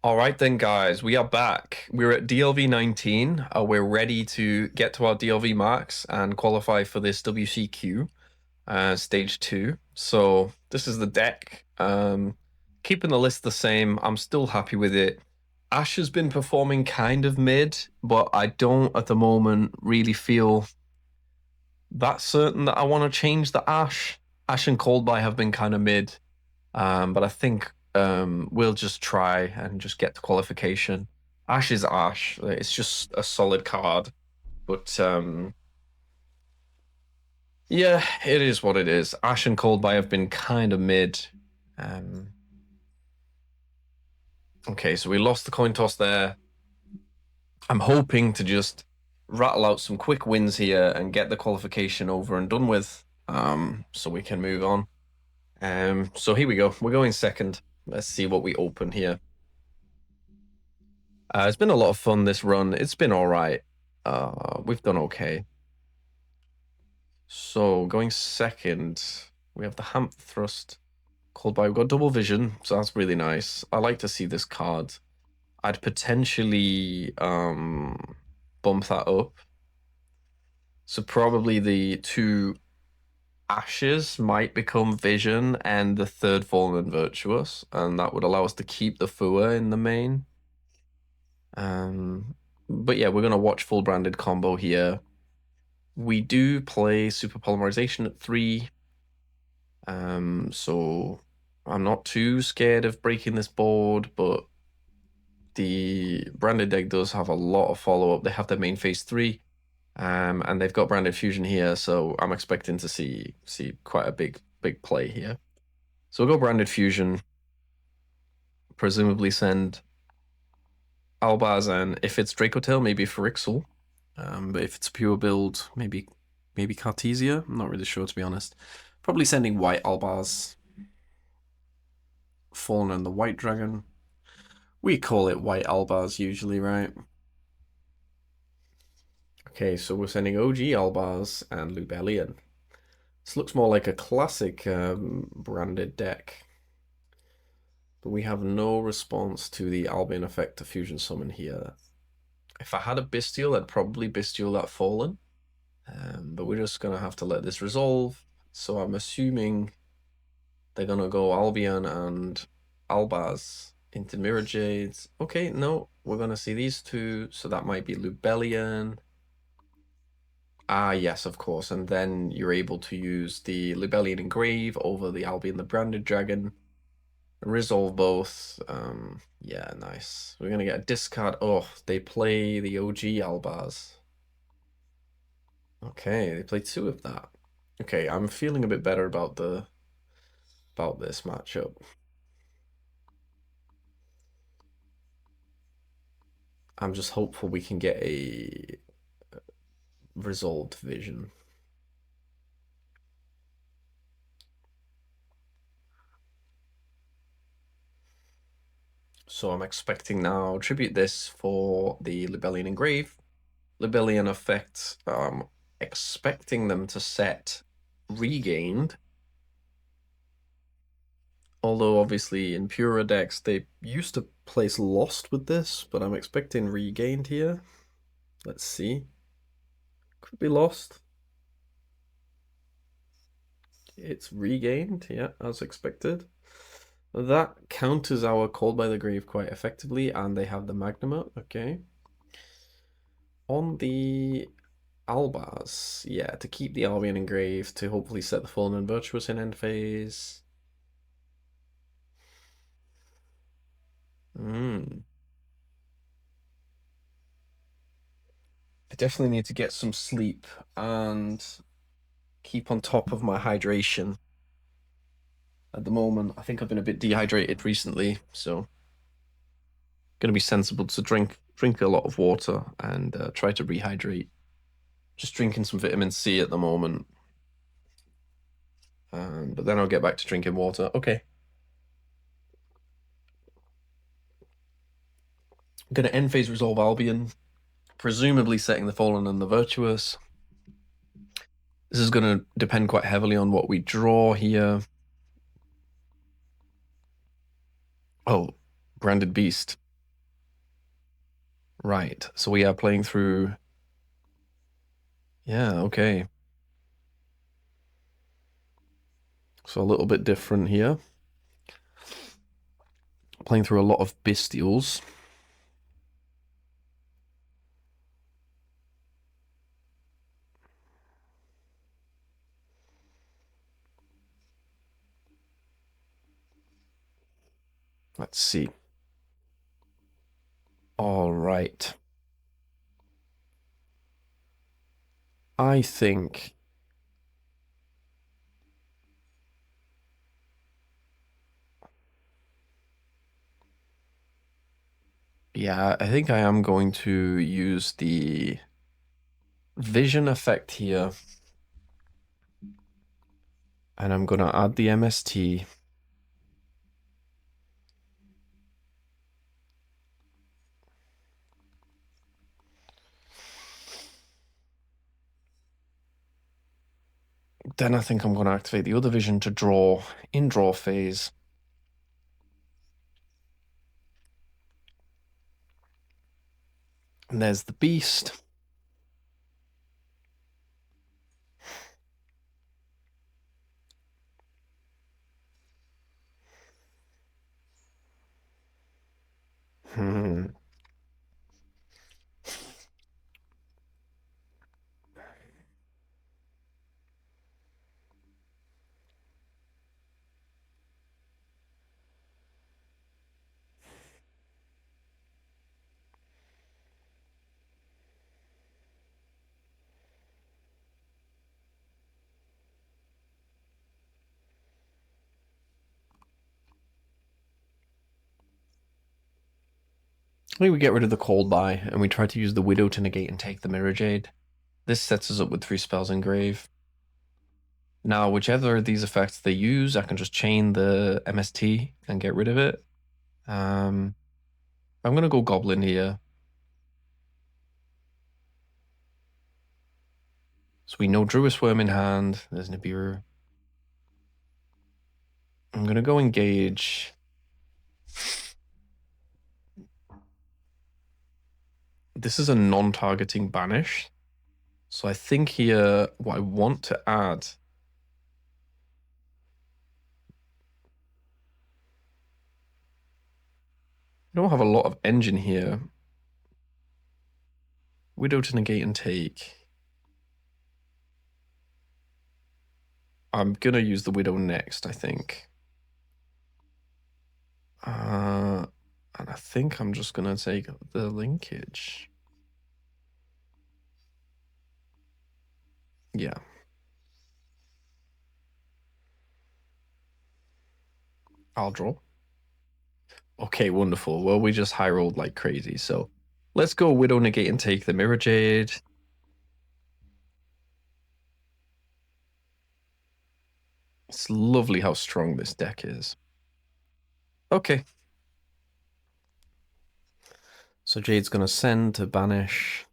All right then, guys, we are back. We're at DLV 19. We're ready to get to our DLV marks and qualify for this WCQ stage 2. So this is the deck. Keeping the list the same. I'm still happy with it. Ash has been performing kind of mid, but I don't at the moment really feel that certain that I want to change the Ash. Ash and Coldby have been kind of mid. But I think we'll just try and just get to qualification. Ash is Ash. It's just a solid card. But yeah, it is what it is. Ash and Coldby have been kind of mid. Um, okay, so we lost the coin toss there. I'm hoping to just rattle out some quick wins here and get the qualification over and done with, so we can move on. So here we go. We're going second. Let's see what we open here. It's been a lot of fun this run. It's been all right. We've done okay. So going second, we have the Hamp Thrust called by. We've got double vision, so that's really nice. I like to see this card. I'd potentially bump that up. So probably the two Ashes might become Vision and the third Fallen Virtuous, and that would allow us to keep the Fua in the main. But yeah, we're going to watch full branded combo here. We do play super polymerization at 3. So I'm not too scared of breaking this board, but the branded deck does have a lot of follow-up. They have their main phase 3, and they've got branded fusion here, so I'm expecting to see quite a big play here. So we'll go branded fusion, presumably send Albaz, and if it's Dracotail, maybe Phyrexial. But if it's pure build, maybe Cartesia. I'm not really sure, to be honest. Probably sending white Albaz. Fallen and the White Dragon. We call it white Albaz usually, right? Okay, so we're sending OG Albaz and Lubellion. This looks more like a classic branded deck. But we have no response to the Albion effect to fusion summon here. If I had a Bestial, I'd probably Bestial that Fallen. But we're just going to have to let this resolve. So I'm assuming they're going to go Albion and Albaz into Mirror Jades. Okay, no, we're going to see these two. So that might be Lubellion. Ah, yes, of course. And then you're able to use the Lubellion Engrave over the Albion the Branded Dragon. Resolve both. Yeah, nice. We're going to get a discard. Oh, they play the OG Albaz. Okay, they play 2 of that. Okay, I'm feeling a bit better about this matchup. I'm just hopeful we can get a resolved vision. So I'm expecting now tribute this for the Lubellion Engrave. Lubellion effect, expecting them to set regained. Although obviously in Pura decks they used to place lost with this, but I'm expecting regained here. Let's see. Could be lost. It's regained, yeah, as expected. That counters our Called by the Grave quite effectively, and they have the Magnuma, okay. On the Albaz, yeah, to keep the Albion Engrave, to hopefully set the Fallen and Virtuous in end phase. I definitely need to get some sleep and keep on top of my hydration. At the moment, I think I've been a bit dehydrated recently, so going to be sensible to drink a lot of water and try to rehydrate. Just drinking some vitamin C at the moment, but then I'll get back to drinking water. Okay. I'm going to end phase resolve Albion, presumably setting the Fallen and the Virtuous. This is going to depend quite heavily on what we draw here. Oh, Branded Beast. Right, so we are playing through... Yeah, okay. So a little bit different here. Playing through a lot of bestials. Let's see. All right. I think... Yeah, I think I am going to use the vision effect here. And I'm going to add the MST. Then I think I'm going to activate the other vision to draw in draw phase. And there's the beast. Hmm. We get rid of the cold buy, and we try to use the Widow to negate and take the Mirror Jade. This sets us up with 3 spells engrave. Now, whichever of these effects they use, I can just chain the MST and get rid of it. I'm going to go Goblin here. So we know Druid Worm in hand. There's Nibiru. I'm going to go engage. This is a non-targeting banish. So I think here what I want to add... I don't have a lot of engine here. Widow to negate and take. I'm going to use the Widow next, I think. And I think I'm just going to take the linkage. Yeah. I'll draw. Okay, wonderful. Well, we just high rolled like crazy, so let's go Widow negate and take the Mirror Jade. It's lovely how strong this deck is. Okay. So Jade's going to send to banish.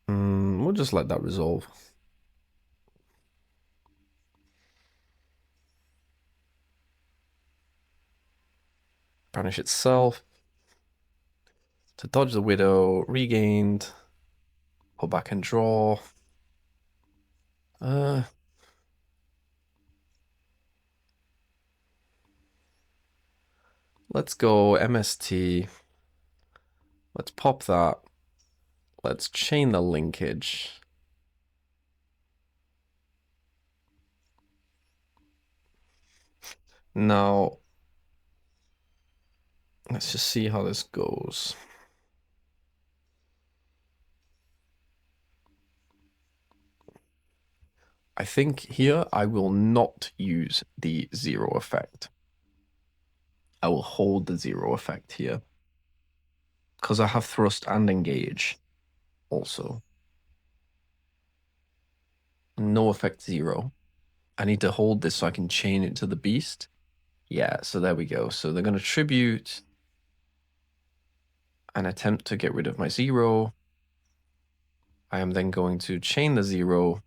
We'll just let that resolve. Banish itself. To dodge the Widow, regained. Pull back and draw. Let's go MST. Let's pop that. Let's chain the linkage. Now, let's just see how this goes. I think here I will not use the 0 effect. I will hold the 0 effect here. Because I have thrust and engage also. No effect 0. I need to hold this so I can chain it to the beast. Yeah, so there we go. So they're going to tribute and attempt to get rid of my 0. I am then going to chain the 0.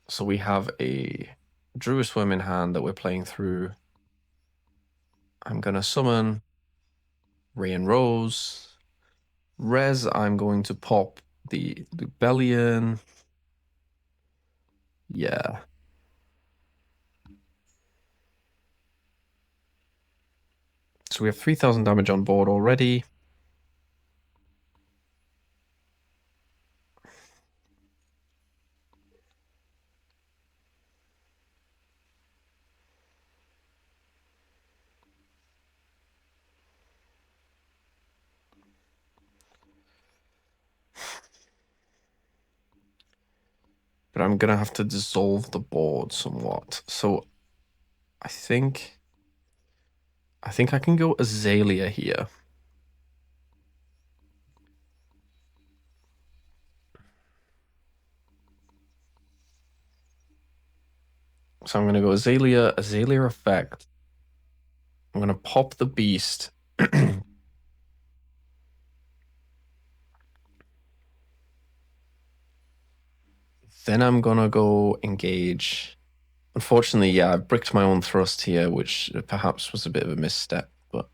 So we have a Druid Worm in hand that we're playing through. I'm going to summon Ray and Rose. Res, I'm going to pop the Lubellion. Yeah. So we have 3,000 damage on board already. But I'm going to have to dissolve the board somewhat. So I think I can go Azalea here. So I'm going to go Azalea effect. I'm going to pop the beast. Then I'm going to go engage. Unfortunately, yeah, I've bricked my own thrust here, which perhaps was a bit of a misstep, but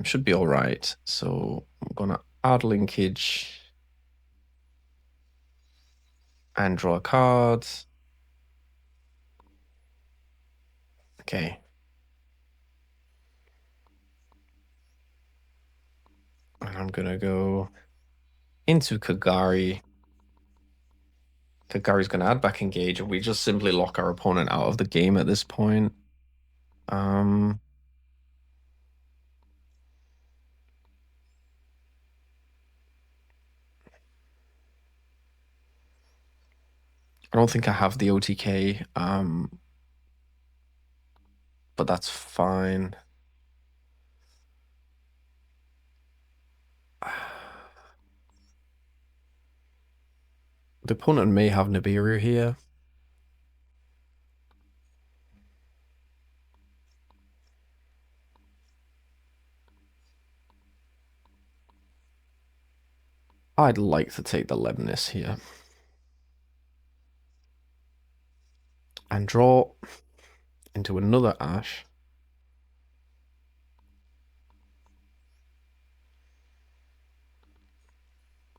should be all right. So I'm going to add linkage and draw a card. Okay. And I'm going to go into Kagari. Kagari's going to add back engage, and we just simply lock our opponent out of the game at this point. I don't think I have the OTK, but that's fine. The opponent may have Nibiru here. I'd like to take the Lemnis here. And draw into another Ash.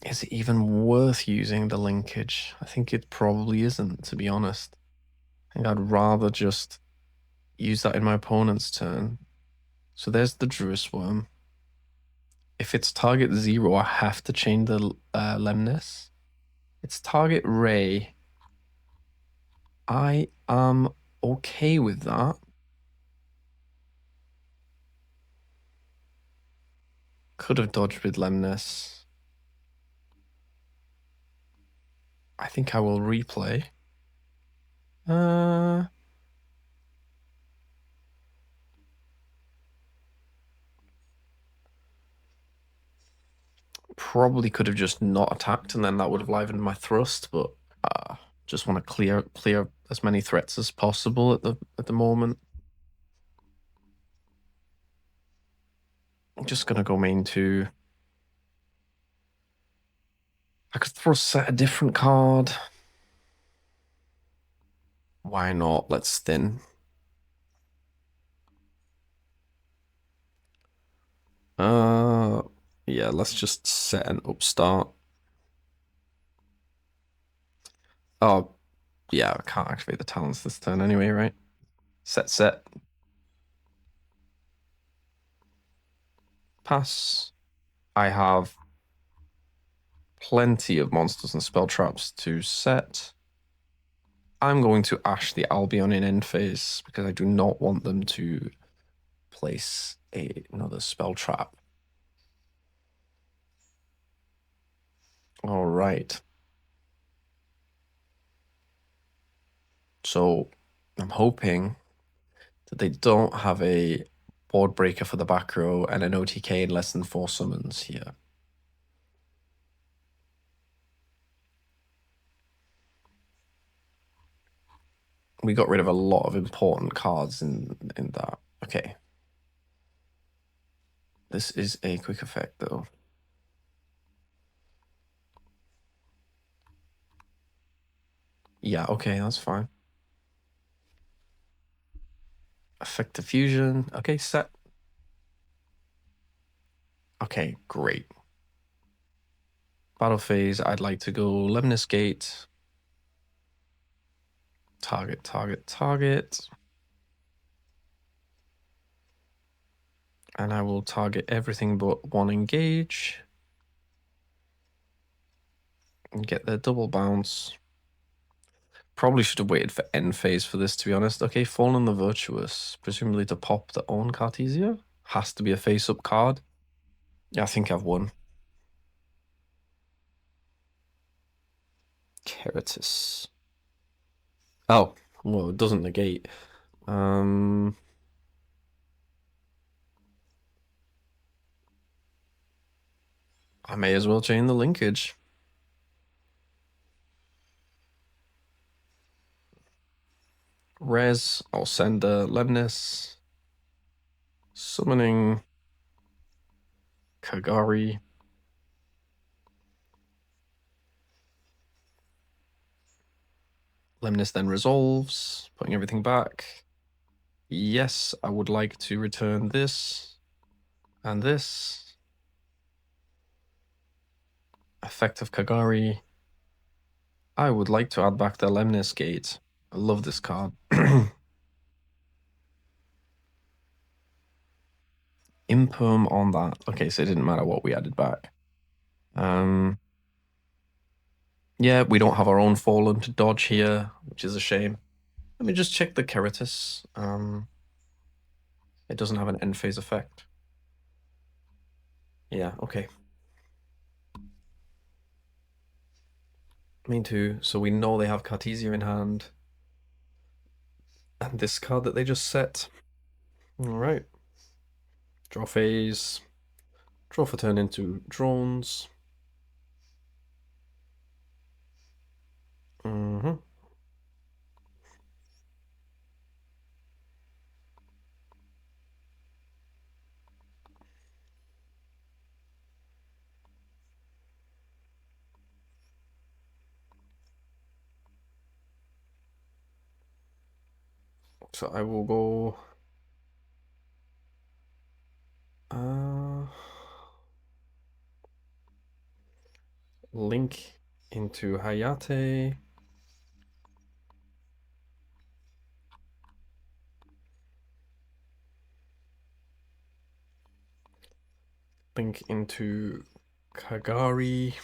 Is it even worth using the linkage? I think it probably isn't, to be honest. I think I'd rather just use that in my opponent's turn. So there's the Druis Worm. If it's target 0, I have to chain the Lemnis. It's target Ray. I am okay with that. Could have dodged with Lemnis. I think I will replay. Probably could have just not attacked, and then that would have livened my thrust. But just want to clear as many threats as possible at the moment. I'm just gonna go main 2. I could thrust set a different card. Why not? Let's thin. Yeah, let's just set an upstart. Oh, yeah, I can't activate the talents this turn anyway, right? Set. Pass. I have plenty of monsters and spell traps to set. I'm going to Ash the Albion in end phase because I do not want them to place another spell trap. All right. So I'm hoping that they don't have a board breaker for the back row and an OTK in less than 4 summons here. We got rid of a lot of important cards in that. Okay. This is a quick effect though. Yeah, okay, that's fine. Effective fusion. Okay, set. Okay, great. Battle phase, I'd like to go Lemnis Gate. Target, target, target. And I will target everything but one engage. And get their double bounce. Probably should have waited for end phase for this, to be honest. Okay, Fallen the Virtuous. Presumably to pop the own Cartesia. Has to be a face-up card. Yeah, I think I've won. Keratis. Oh, well, it doesn't negate. I may as well chain the linkage. Res, I'll send a Lemnis. Summoning Kagari. Lemnis then resolves, putting everything back. Yes, I would like to return this and this. Effect of Kagari. I would like to add back the Lemnis Gate. I love this card. Imperm on that. Okay, so it didn't matter what we added back. Yeah, we don't have our own Fallen to dodge here, which is a shame. Let me just check the Keratis. It doesn't have an end phase effect. Yeah, okay. Me too. So we know they have Cartesia in hand. And this card that they just set. Alright. Draw phase. Draw for turn into drones. So I will go Link into Hayate. Link into Kagari.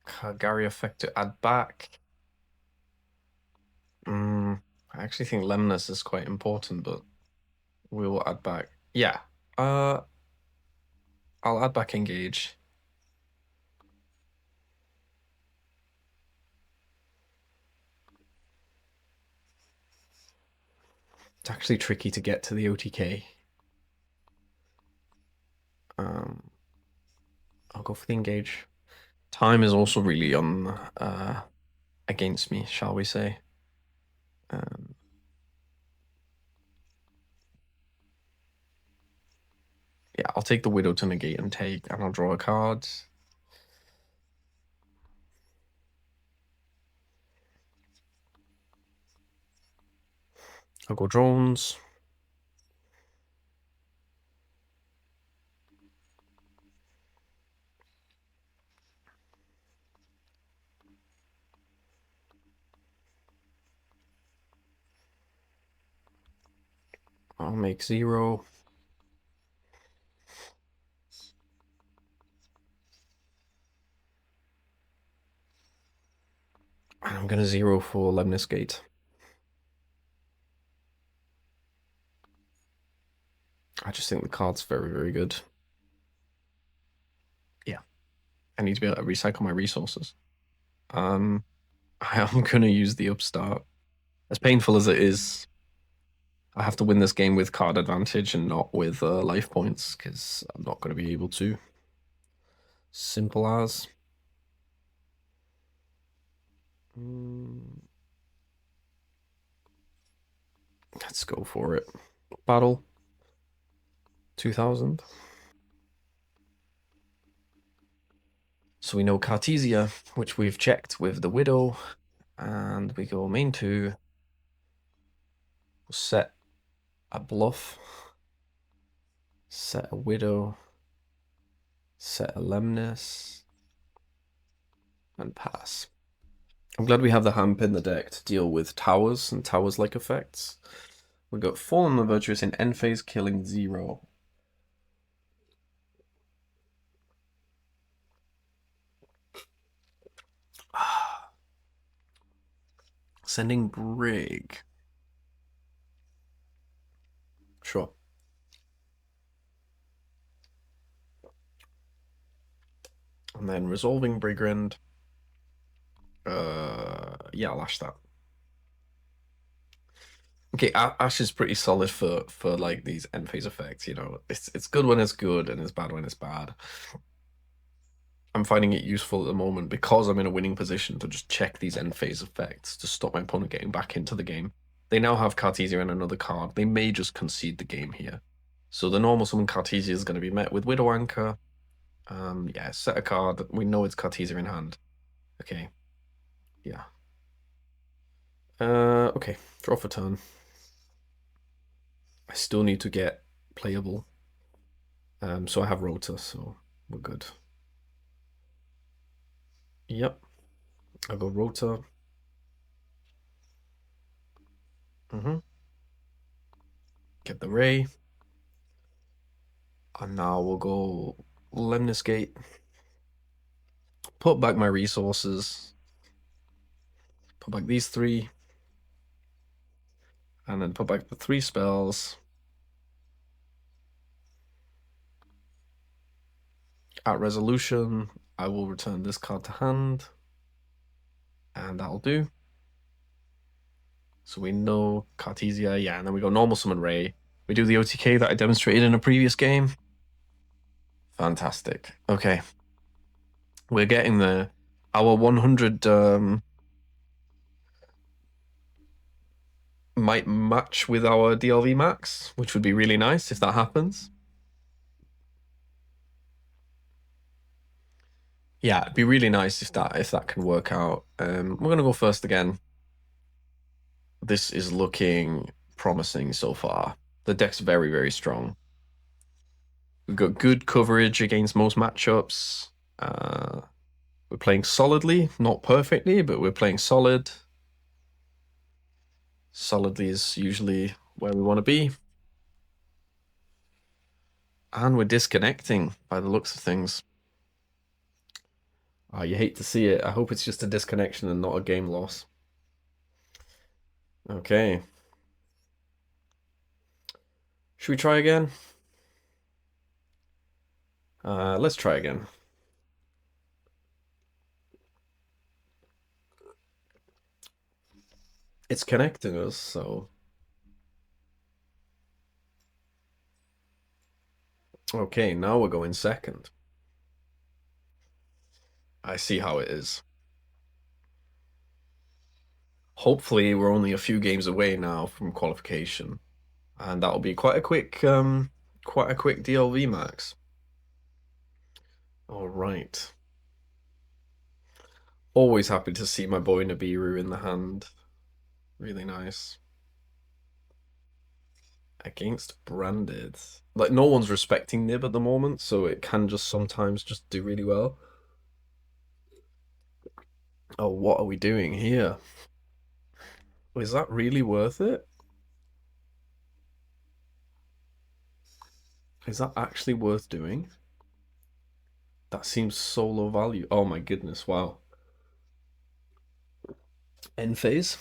Kagari effect to add back. I actually think Lemnis is quite important, but we will add back. Yeah. I'll add back Engage. It's actually tricky to get to the OTK. I'll go for the Engage. Time is also really on against me, shall we say. Yeah, I'll take the Widow to negate and I'll draw a card. I'll go drones. I'll make 0. And I'm gonna 0 for Lemnis Gate. I just think the card's very, very good. Yeah. I need to be able to recycle my resources. I am gonna use the upstart. As painful as it is, I have to win this game with card advantage and not with life points, because I'm not going to be able to. Simple as. Let's go for it. Battle. 2000. So we know Cartesia, which we've checked with the Widow, and we go main 2, set a bluff, set a Widow, set a Lemnis, and pass. I'm glad we have the Hamp in the deck to deal with towers and towers-like effects. We've got Fallen the Virtuous in end phase, killing 0. Sending Brig. Sure. And then resolving Brigrand. Yeah, I'll Ash that. Okay, Ash is pretty solid for like these end phase effects, you know. It's good when it's good and it's bad when it's bad. I'm finding it useful at the moment because I'm in a winning position to just check these end phase effects to stop my opponent getting back into the game. They now have Cartesia and another card. They may just concede the game here. So the normal summon Cartesia is going to be met with Widow Anchor. Yeah, set a card. We know it's Cartesia in hand. Okay. Yeah. Okay. Draw for turn. I still need to get playable. So I have Rota, so we're good. Yep. I'll go Rota. Get the Ray. And now we'll go Lemnis Gate. Put back my resources. Put back these 3. And then put back the 3 spells. At resolution, I will return this card to hand. And that'll do. So we know Cartesia, yeah, and then we go normal summon Ray. We do the OTK that I demonstrated in a previous game. Fantastic. Okay. We're getting there. Our 100 might match with our DLV max, which would be really nice if that happens. Yeah, it'd be really nice if that can work out. We're gonna go first again. This is looking promising so far. The deck's very, very strong. We've got good coverage against most matchups. We're playing solidly, not perfectly, but we're playing solid. Solidly is usually where we want to be. And we're disconnecting by the looks of things. Oh, you hate to see it. I hope it's just a disconnection and not a game loss. Okay. Should we try again? Let's try again. It's connecting us, so... Okay, now we're going second. I see how it is. Hopefully, we're only a few games away now from qualification, and that'll be quite a quick DLV max. All right. Always happy to see my boy Nibiru in the hand. Really nice. Against branded. Like, no one's respecting Nib at the moment, so it can just sometimes just do really well. Oh, what are we doing here? Is that really worth it? Is that actually worth doing? That seems so low value. Oh my goodness, wow. End phase?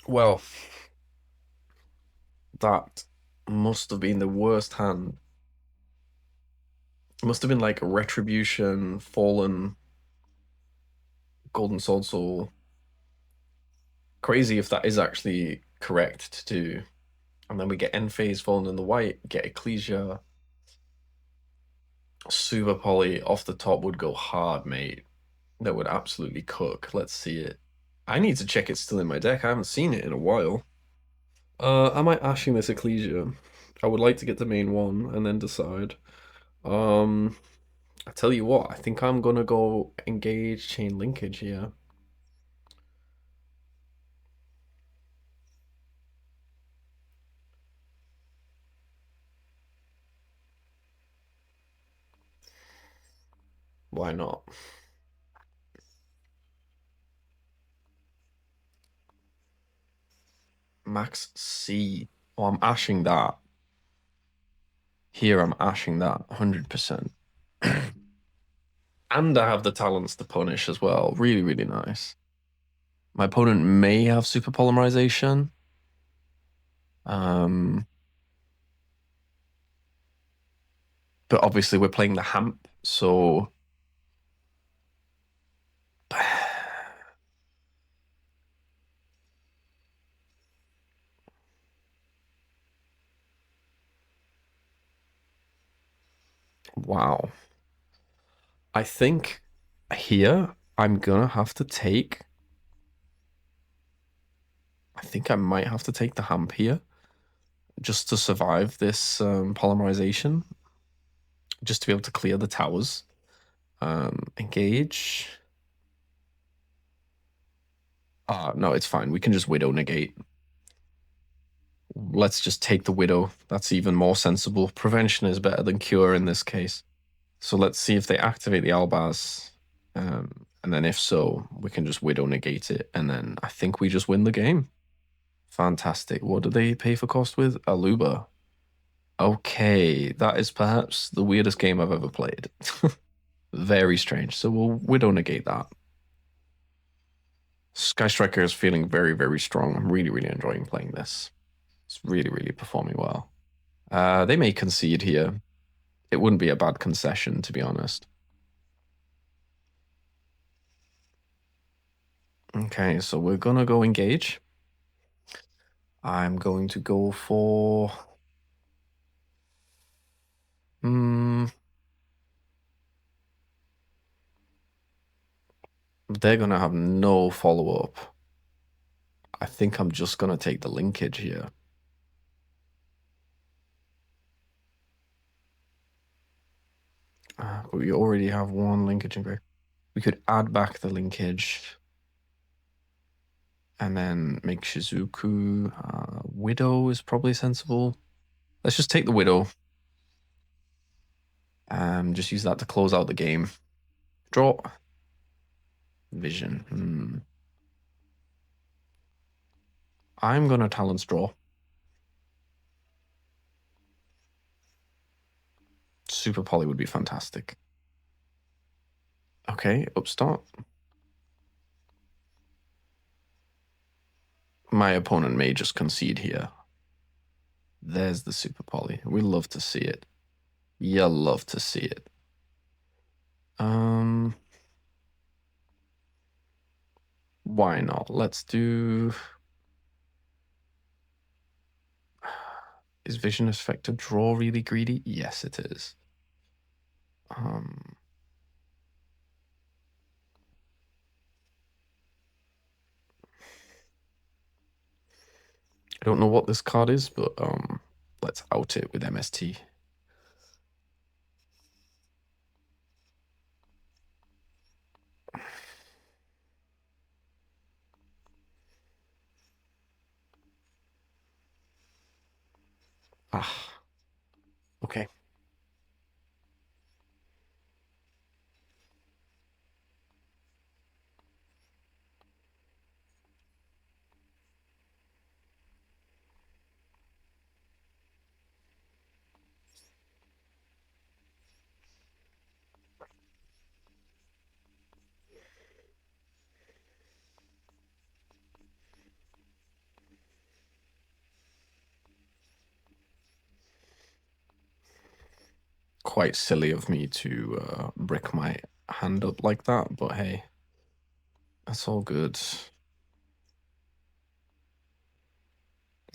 Well, that must have been the worst hand. It must have been like Retribution, Fallen, Golden Sword Soul. Crazy if that is actually correct to do. And then we get End Phase, Fallen in the White, get Ecclesia. Super Poly off the top would go hard, mate. That would absolutely cook. Let's see it. I need to check it's still in my deck. I haven't seen it in a while. Am I ashing this Ecclesia? I would like to get the main one and then decide. I tell you what, I think I'm gonna go engage chain linkage here. Why not? Max C. Oh, I'm ashing that. Here I'm ashing that 100%. And I have the talents to punish as well. Really, really nice. My opponent may have super polymerization. Um, but obviously we're playing the Hamp, so wow. I think here I'm gonna have to take. I think I might have to take the Hamp here just to survive this polymerization, just to be able to clear the towers. Engage. No, it's fine. We can just Widow negate. Let's just take the Widow. That's even more sensible. Prevention is better than cure in this case. So let's see if they activate the Albaz. And then if so, we can just Widow negate it. And then I think we just win the game. Fantastic. What do they pay for cost with? Aluba. Okay, that is perhaps the weirdest game I've ever played. Very strange. So we'll Widow negate that. Sky Striker is feeling very, very strong. I'm really, really enjoying playing this. It's really, really performing well. They may concede here. It wouldn't be a bad concession, to be honest. Okay, so we're gonna go engage. I'm going to go for... They're gonna have no follow-up. I think I'm just gonna take the linkage here. But we already have one linkage in grey. We could add back the linkage and then make Shizuku. Widow is probably sensible. Let's just take the Widow. Just use that to close out the game. Draw. Vision. I'm gonna Talon's draw. Super Poly would be fantastic. Okay, upstart. My opponent may just concede here. There's the Super Poly. We love to see it. You love to see it. Why not? Let's do... Is Vision Effect to draw really greedy? Yes, it is. I don't know what this card is, but let's out it with MST. Okay. Quite silly of me to brick my hand up like that, but hey, that's all good.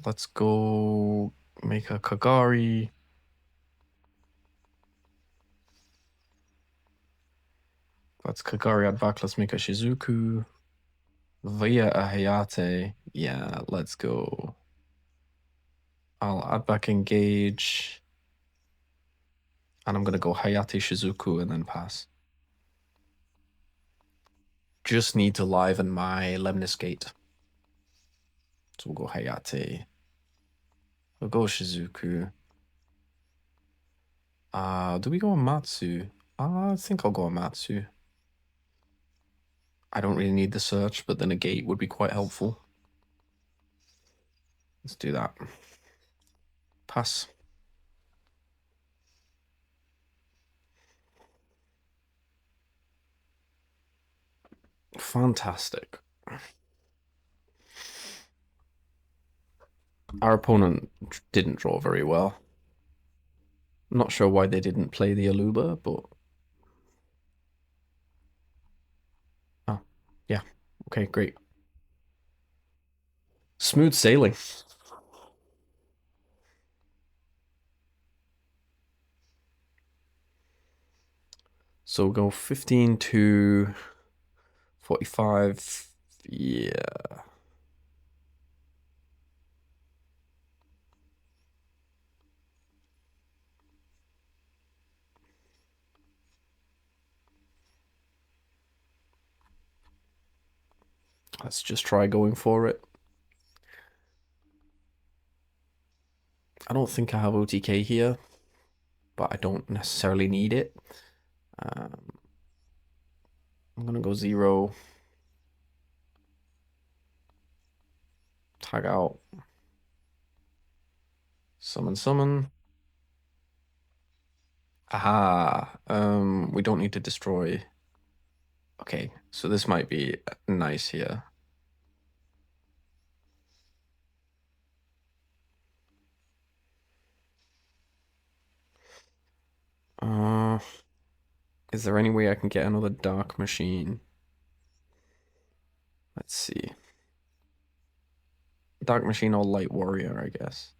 Let's go make a Kagari. That's Kagari add back. Let's make a Shizuku. Via a Hayate. Yeah, let's go. I'll add back engage. And I'm gonna go Hayate Shizuku and then pass. Just need to liven my Lemnis Gate. So we'll go Hayate. We'll go Shizuku. Do we go on Matsu? I think I'll go on Matsu. I don't really need the search, but then a gate would be quite helpful. Let's do that. Pass. Fantastic. Our opponent didn't draw very well. I'm not sure why they didn't play the Aluba, but... Oh, yeah. Okay, great. Smooth sailing. So we'll go 15 to 45. Yeah. Let's just try going for it. I don't think I have OTK here, but I don't necessarily need it. I'm gonna go 0. Tag out. Summon, summon. Aha. We don't need to destroy. Okay, so this might be nice here. Is there any way I can get another dark machine? Let's see. Dark machine or light warrior, I guess.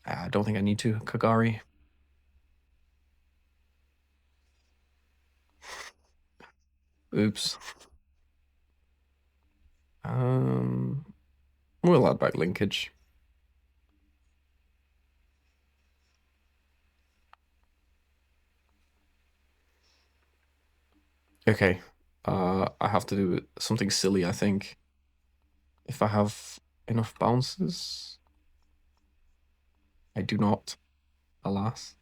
I don't think I need to. Kagari. Oops. We'll add back linkage. Okay. I have to do something silly, I think. If I have enough bounces. I do not, alas.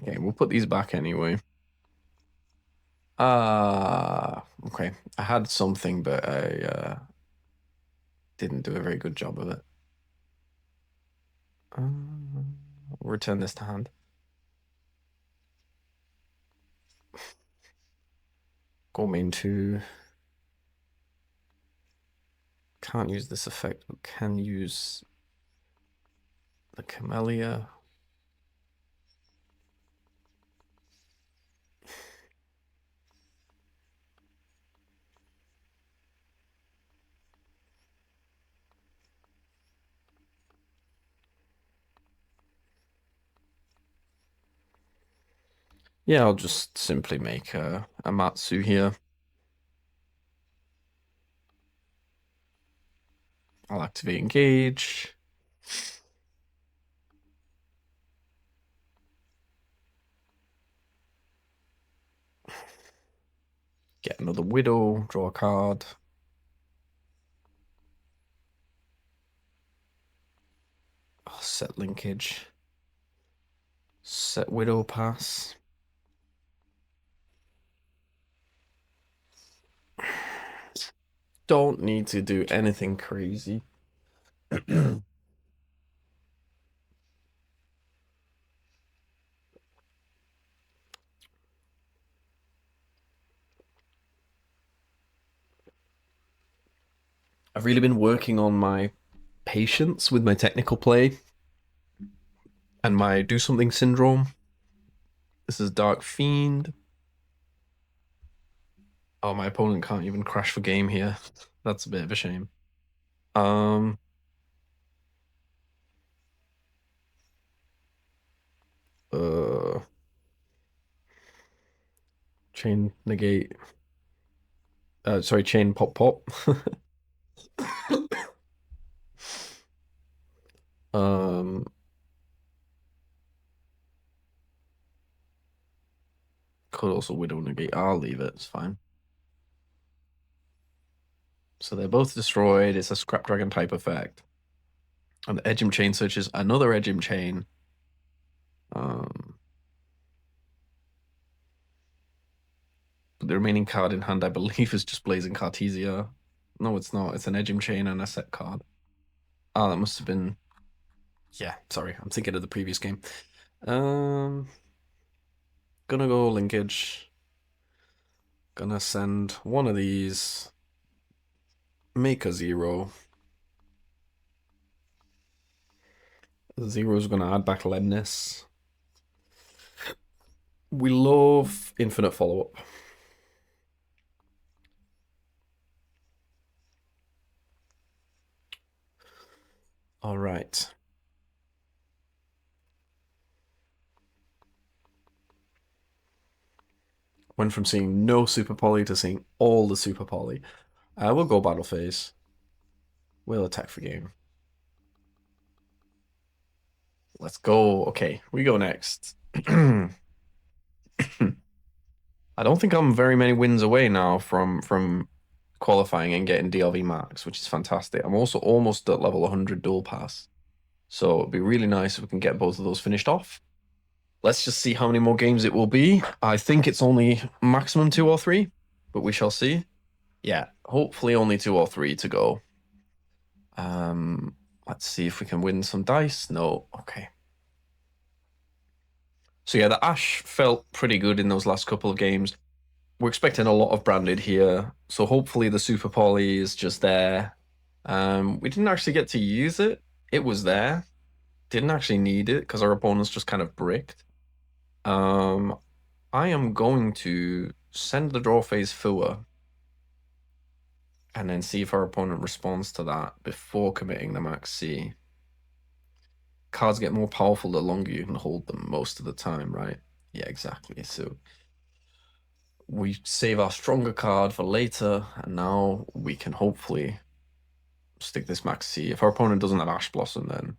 Okay, we'll put these back anyway. Okay. I had something, but I didn't do a very good job of it. Return this to hand. Go main 2. Can't use this effect, but can use the Camellia. Yeah, I'll just simply make a Matsu here. I'll activate engage. Get another Widow, draw a card. Oh, set linkage. Set Widow pass. Don't need to do anything crazy. I've really been working on my patience with my technical play and my do something syndrome. This is Dark Fiend. Oh, my opponent can't even crash for game here. That's a bit of a shame. Uh, chain negate. Sorry, chain pop pop. Um, Could also Widow Negate. I'll leave it. It's fine. So they're both destroyed. It's a Scrap Dragon type effect. And the Edgem Chain searches another Edgem Chain. The remaining card in hand, I believe, is just Blazing Cartesia. No, it's not. It's an Edgem Chain and a set card. Oh, that must have been... Yeah, sorry. I'm thinking of the previous game. Gonna go Linkage. Gonna send one of these. Make a 0. Zero's gonna add back Ledness. We love infinite follow-up. All right. Went from seeing no Super Poly to seeing all the Super Poly. We'll go Battle Phase. We'll attack for game. Let's go. Okay, we go next. I don't think I'm very many wins away now from qualifying and getting DLV marks, which is fantastic. I'm also almost at level 100 dual pass. So it'd be really nice if we can get both of those finished off. Let's just see how many more games it will be. I think it's only maximum 2 or 3, but we shall see. Yeah, hopefully only 2 or 3 to go. Let's see if we can win some dice. No, okay. So yeah, the Ash felt pretty good in those last couple of games. We're expecting a lot of branded here, so hopefully the Super Poly is just there. We didn't actually get to use it. It was there. Didn't actually need it because our opponents just kind of bricked. I am going to send the draw phase Fua and then see if our opponent responds to that before committing the Max C. Cards get more powerful the longer you can hold them most of the time, right? Yeah, exactly. So we save our stronger card for later, and now we can hopefully stick this Max C. If our opponent doesn't have Ash Blossom, then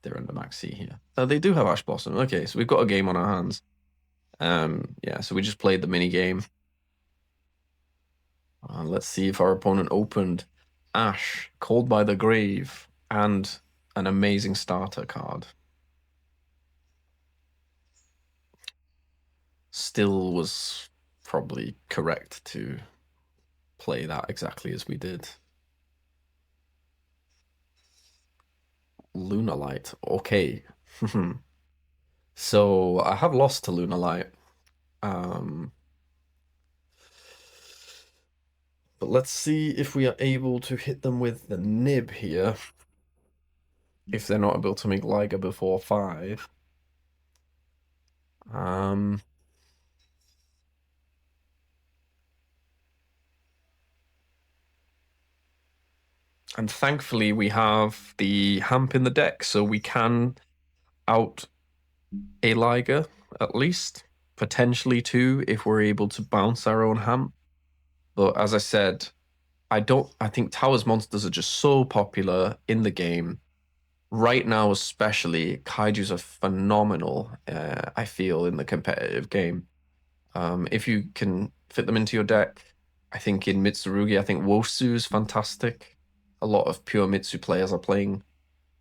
they're under Max C here. They do have Ash Blossom. Okay, so we've got a game on our hands. Yeah, so we just played the mini game. Let's see if our opponent opened Ash, Called by the Grave, and an amazing starter card. Still was probably correct to play that exactly as we did. Lunalight, okay. So I have lost to Lunalight. But let's see if we are able to hit them with the nib here. If they're not able to make Liger before 5. And thankfully we have the Hamp in the deck, so we can out a Liger at least. Potentially 2 if we're able to bounce our own Hamp. But as I said, I think Towers monsters are just so popular in the game. Right now, especially, Kaijus are phenomenal, I feel, in the competitive game. If you can fit them into your deck, I think in Mitsurugi, I think Wosu is fantastic. A lot of pure Mitsu players are playing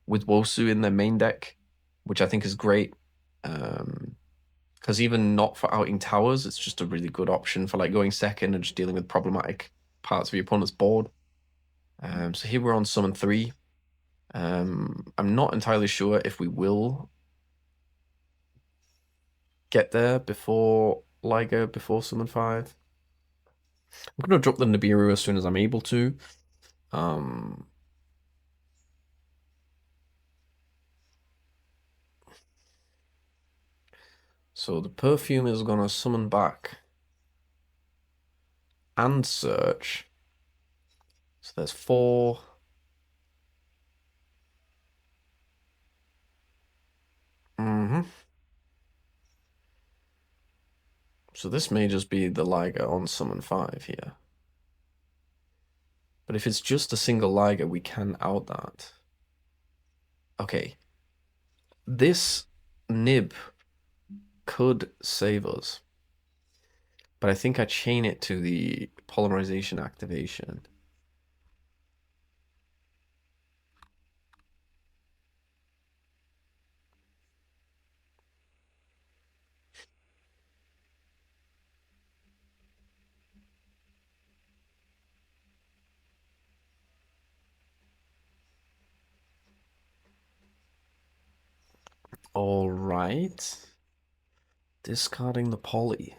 with Wosu in their main deck, which I think is great. Because even not for outing towers, it's just a really good option for like going second and just dealing with problematic parts of your opponent's board. So here we're on summon 3. I'm not entirely sure if we will get there before Liger, before summon 5. I'm going to drop the Nibiru as soon as I'm able to. So the Perfume is going to summon back and search. So there's 4. So this may just be the Liger on summon 5 here. But if it's just a single Liger, we can out that. Okay. This nib could save us. But I think I chain it to the polymerization activation. All right. Discarding the poly.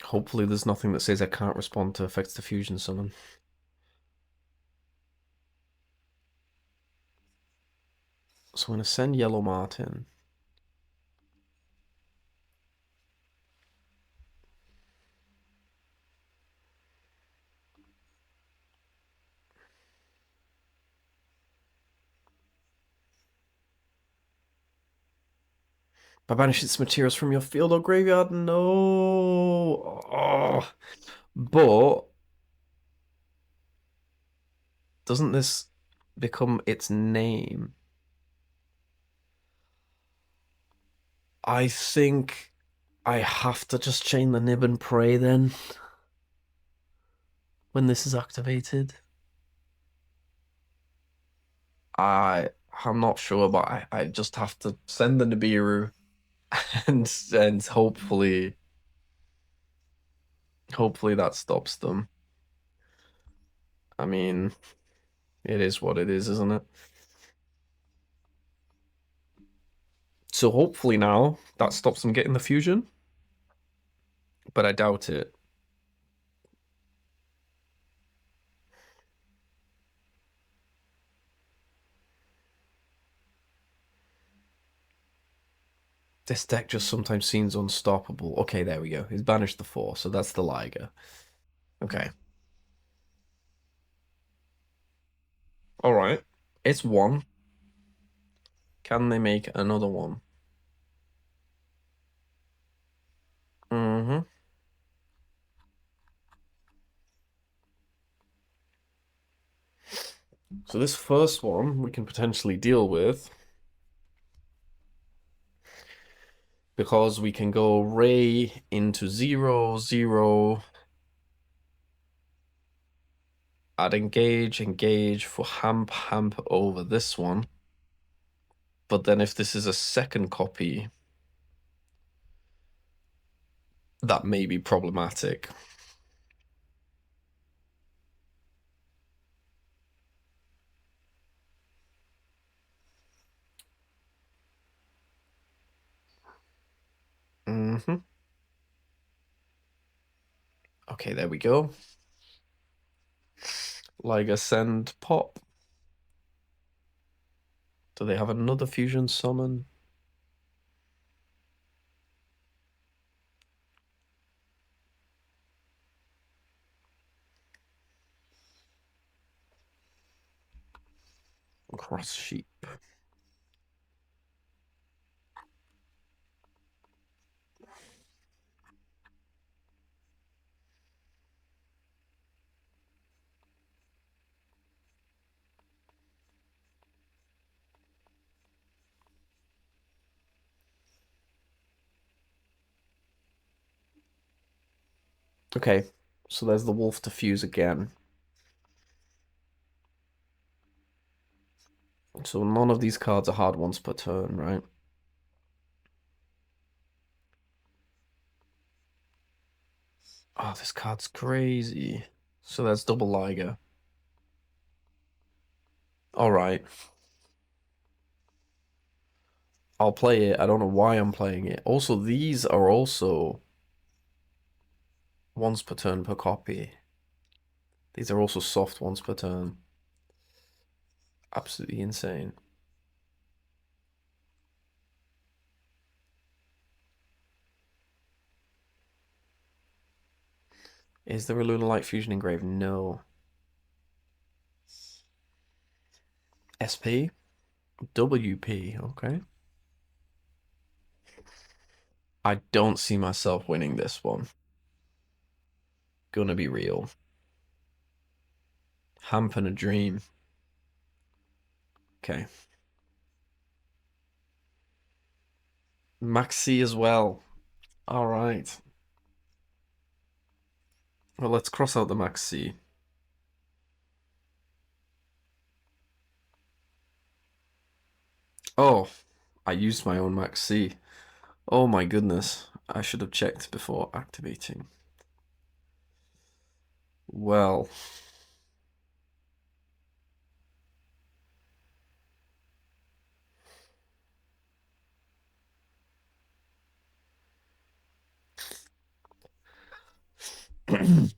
Hopefully there's nothing that says I can't respond to effects diffusion summon. So I'm going to send Yellow Martin. Banish its materials from your field or graveyard. No. Oh. But doesn't this become its name? I think I have to just chain the Nib and Pray then when this is activated. I'm not sure, but I just have to send the Nibiru and hopefully that stops them. I mean, it is what it is, isn't it? So hopefully now that stops them getting the fusion, but I doubt it. This deck just sometimes seems unstoppable. Okay, there we go. He's banished the 4, so that's the Liger. Okay. All right. It's 1. Can they make another one? Mm-hmm. So this first one we can potentially deal with because we can go Ray into 0/0, add engage for hamp over this one. But then if this is a second copy, that may be problematic. Mm-hmm. Okay, there we go. Liger send pop. Do they have another fusion summon? Cross sheep. Okay, so there's the wolf to fuse again. So none of these cards are hard ones per turn, right? Oh, this card's crazy. So that's double Liger. All right. I'll play it. I don't know why I'm playing it. Also, these are also once per turn per copy. These are also soft once per turn. Absolutely insane. Is there a Lunar Light Fusion engraved? No. SP? WP, okay. I don't see myself winning this one. Gonna be real. Hamp and a dream. Okay. Maxi as well. All right. Well, let's cross out the Maxi. Oh, I used my own Maxi. Oh my goodness. I should have checked before activating. Well, can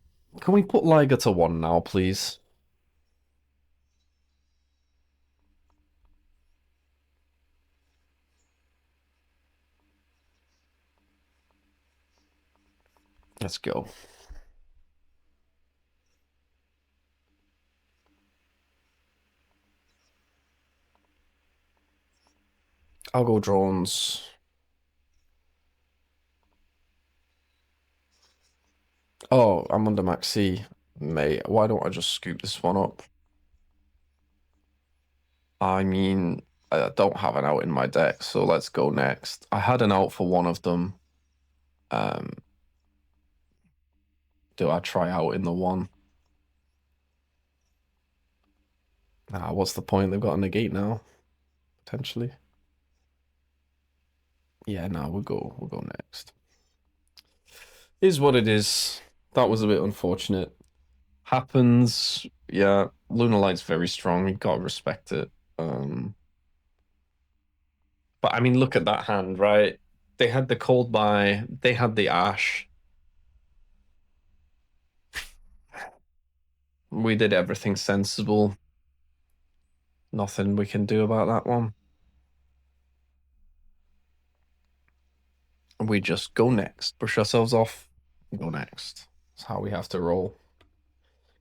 we put Liger to 1 now, please? Let's go. I'll go drones. Oh, I'm under Maxi. Mate, why don't I just scoop this one up? I mean, I don't have an out in my deck, so let's go next. I had an out for one of them. Um, do I try out in the one? Nah, what's the point? They've got a negate now, potentially. Yeah, no, we'll go next. Is what it is. That was a bit unfortunate. Happens. Yeah, Lunar Light's very strong. You gotta respect it. But I mean, look at that hand, right? They had the cold buy, they had the ash. We did everything sensible. Nothing we can do about that one. We just go next. Brush ourselves off. Go next. That's how we have to roll.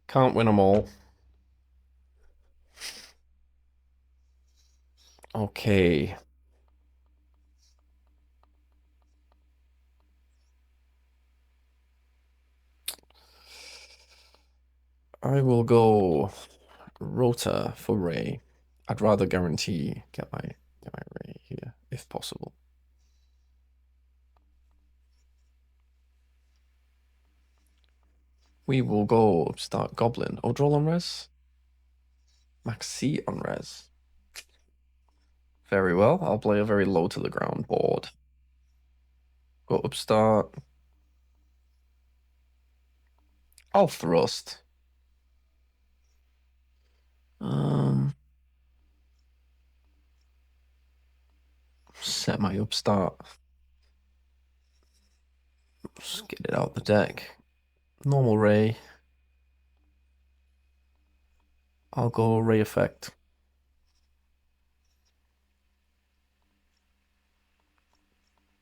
Can't win them all. Okay. I will go Rota for Ray. I'd rather guarantee get my Ray here if possible. We will go start Goblin. Oh, draw on res. Maxi on res. Very well. I'll play a very low to the ground board. Go upstart. I'll thrust. Set my upstart. Just get it out the deck. Normal ray. I'll go ray effect.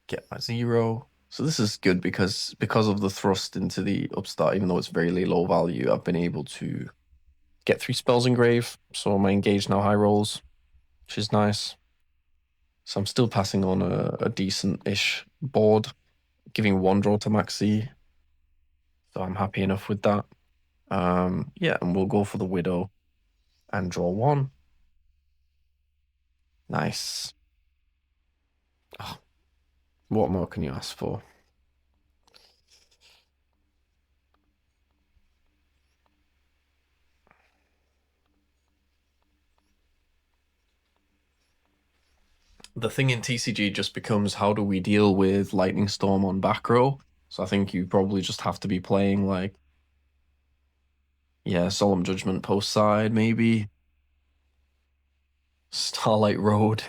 Get my 0. So this is good because of the thrust into the upstart, even though it's very low value, I've been able to get 3 spells engrave. So my engage now high rolls, which is nice. So I'm still passing on a decent-ish board, giving 1 draw to Maxi. So I'm happy enough with that. Yeah, and we'll go for the Widow and draw 1. Nice. Oh, what more can you ask for? The thing in TCG just becomes how do we deal with Lightning Storm on back row? So I think you probably just have to be playing like, yeah, Solemn Judgment post side, maybe. Starlight Road.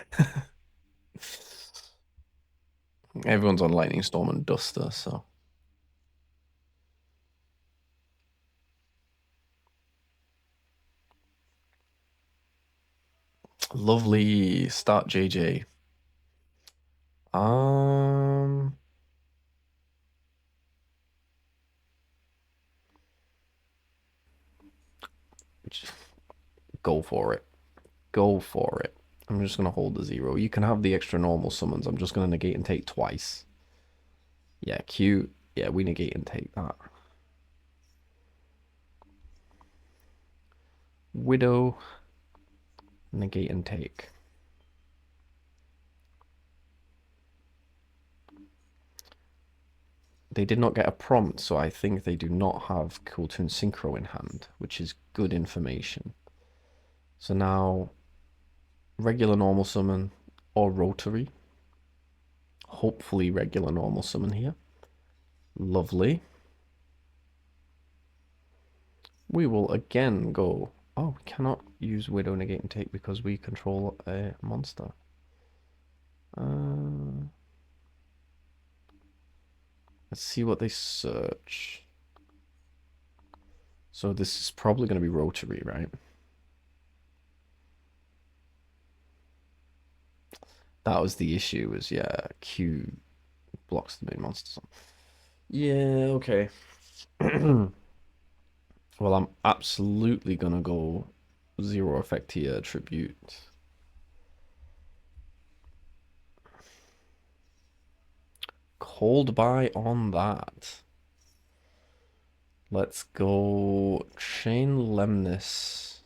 Everyone's on Lightning Storm and Duster, so. Lovely start, JJ. Um, go for it. Go for it. I'm just going to hold the 0. You can have the extra normal summons. I'm just going to negate and take twice. Yeah, Q. Yeah, we negate and take that. Widow. Negate and take. They did not get a prompt, so I think they do not have Cool Toon Synchro in hand, which is good information. So now, regular normal summon or rotary. Hopefully regular normal summon here. Lovely. We will again go... Oh, we cannot use Widow, Negate, and Take because we control a monster. Let's see what they search. So this is probably going to be Rotary, right? That was the issue, was, yeah, Q blocks the main monster. Yeah, okay. Well, I'm absolutely going to go 0 effect here, Tribute. Cold buy on that. Let's go Chain Lemnis.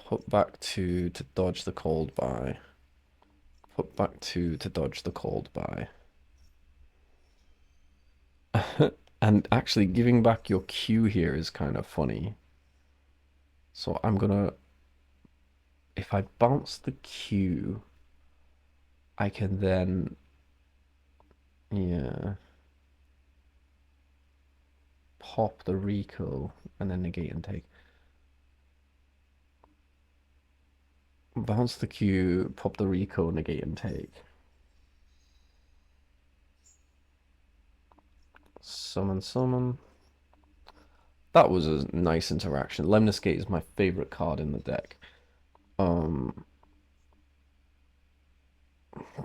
Put back 2 to dodge the cold buy. Put back 2 to dodge the cold buy. And actually giving back your Q here is kind of funny. So I'm gonna... If I bounce the Q, I can then... Yeah... Pop the Rico and then negate and take. Bounce the Q, pop the Rico, negate and take. Summon, summon. That was a nice interaction. Lemnis Gate is my favorite card in the deck.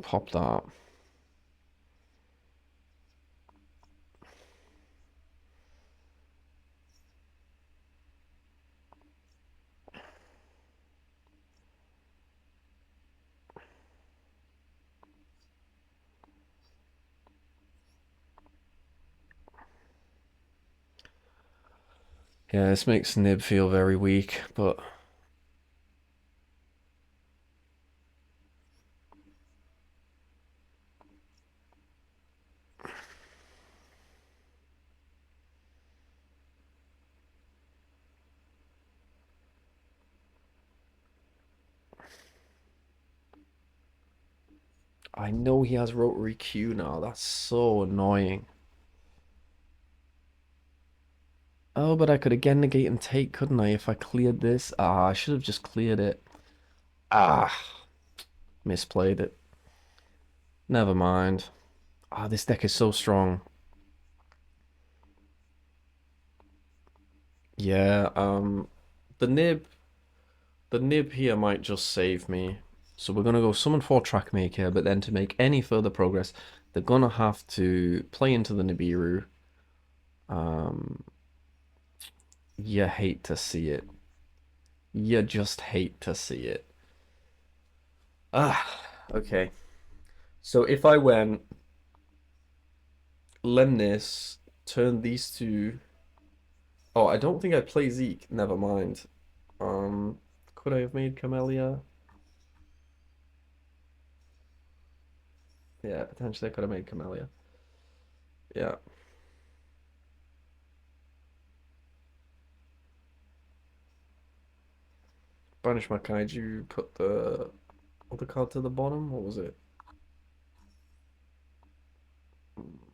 Pop that. Yeah, this makes Nib feel very weak, but... I know he has Rotary Q now. That's so annoying. Oh, but I could again negate and take, couldn't I, if I cleared this? Ah, I should have just cleared it. Ah, misplayed it. Never mind. Ah, this deck is so strong. Yeah, the nib here might just save me. So we're gonna go summon 4 Trackmaker, but then to make any further progress, they're gonna have to play into the Nibiru. You hate to see it. You just hate to see it. Ah, okay. So if I went Lemnis, turn these two. Oh, I don't think I play Zeke. Never mind. Could I have made Camellia? Yeah, potentially I could have made Camellia. Yeah. Banish my Kaiju, put the other card to the bottom. What was it?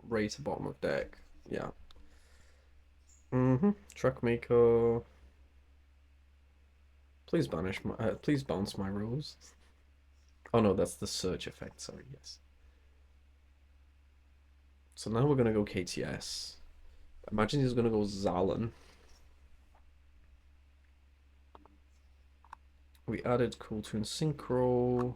Ray to bottom of deck. Yeah. Truckmaker. Please banish my. Please bounce my rose. Oh no, that's the search effect. Sorry, yes. So now we're gonna go KTS. Imagine he's gonna go Zalan. We added Cool Toon Synchro.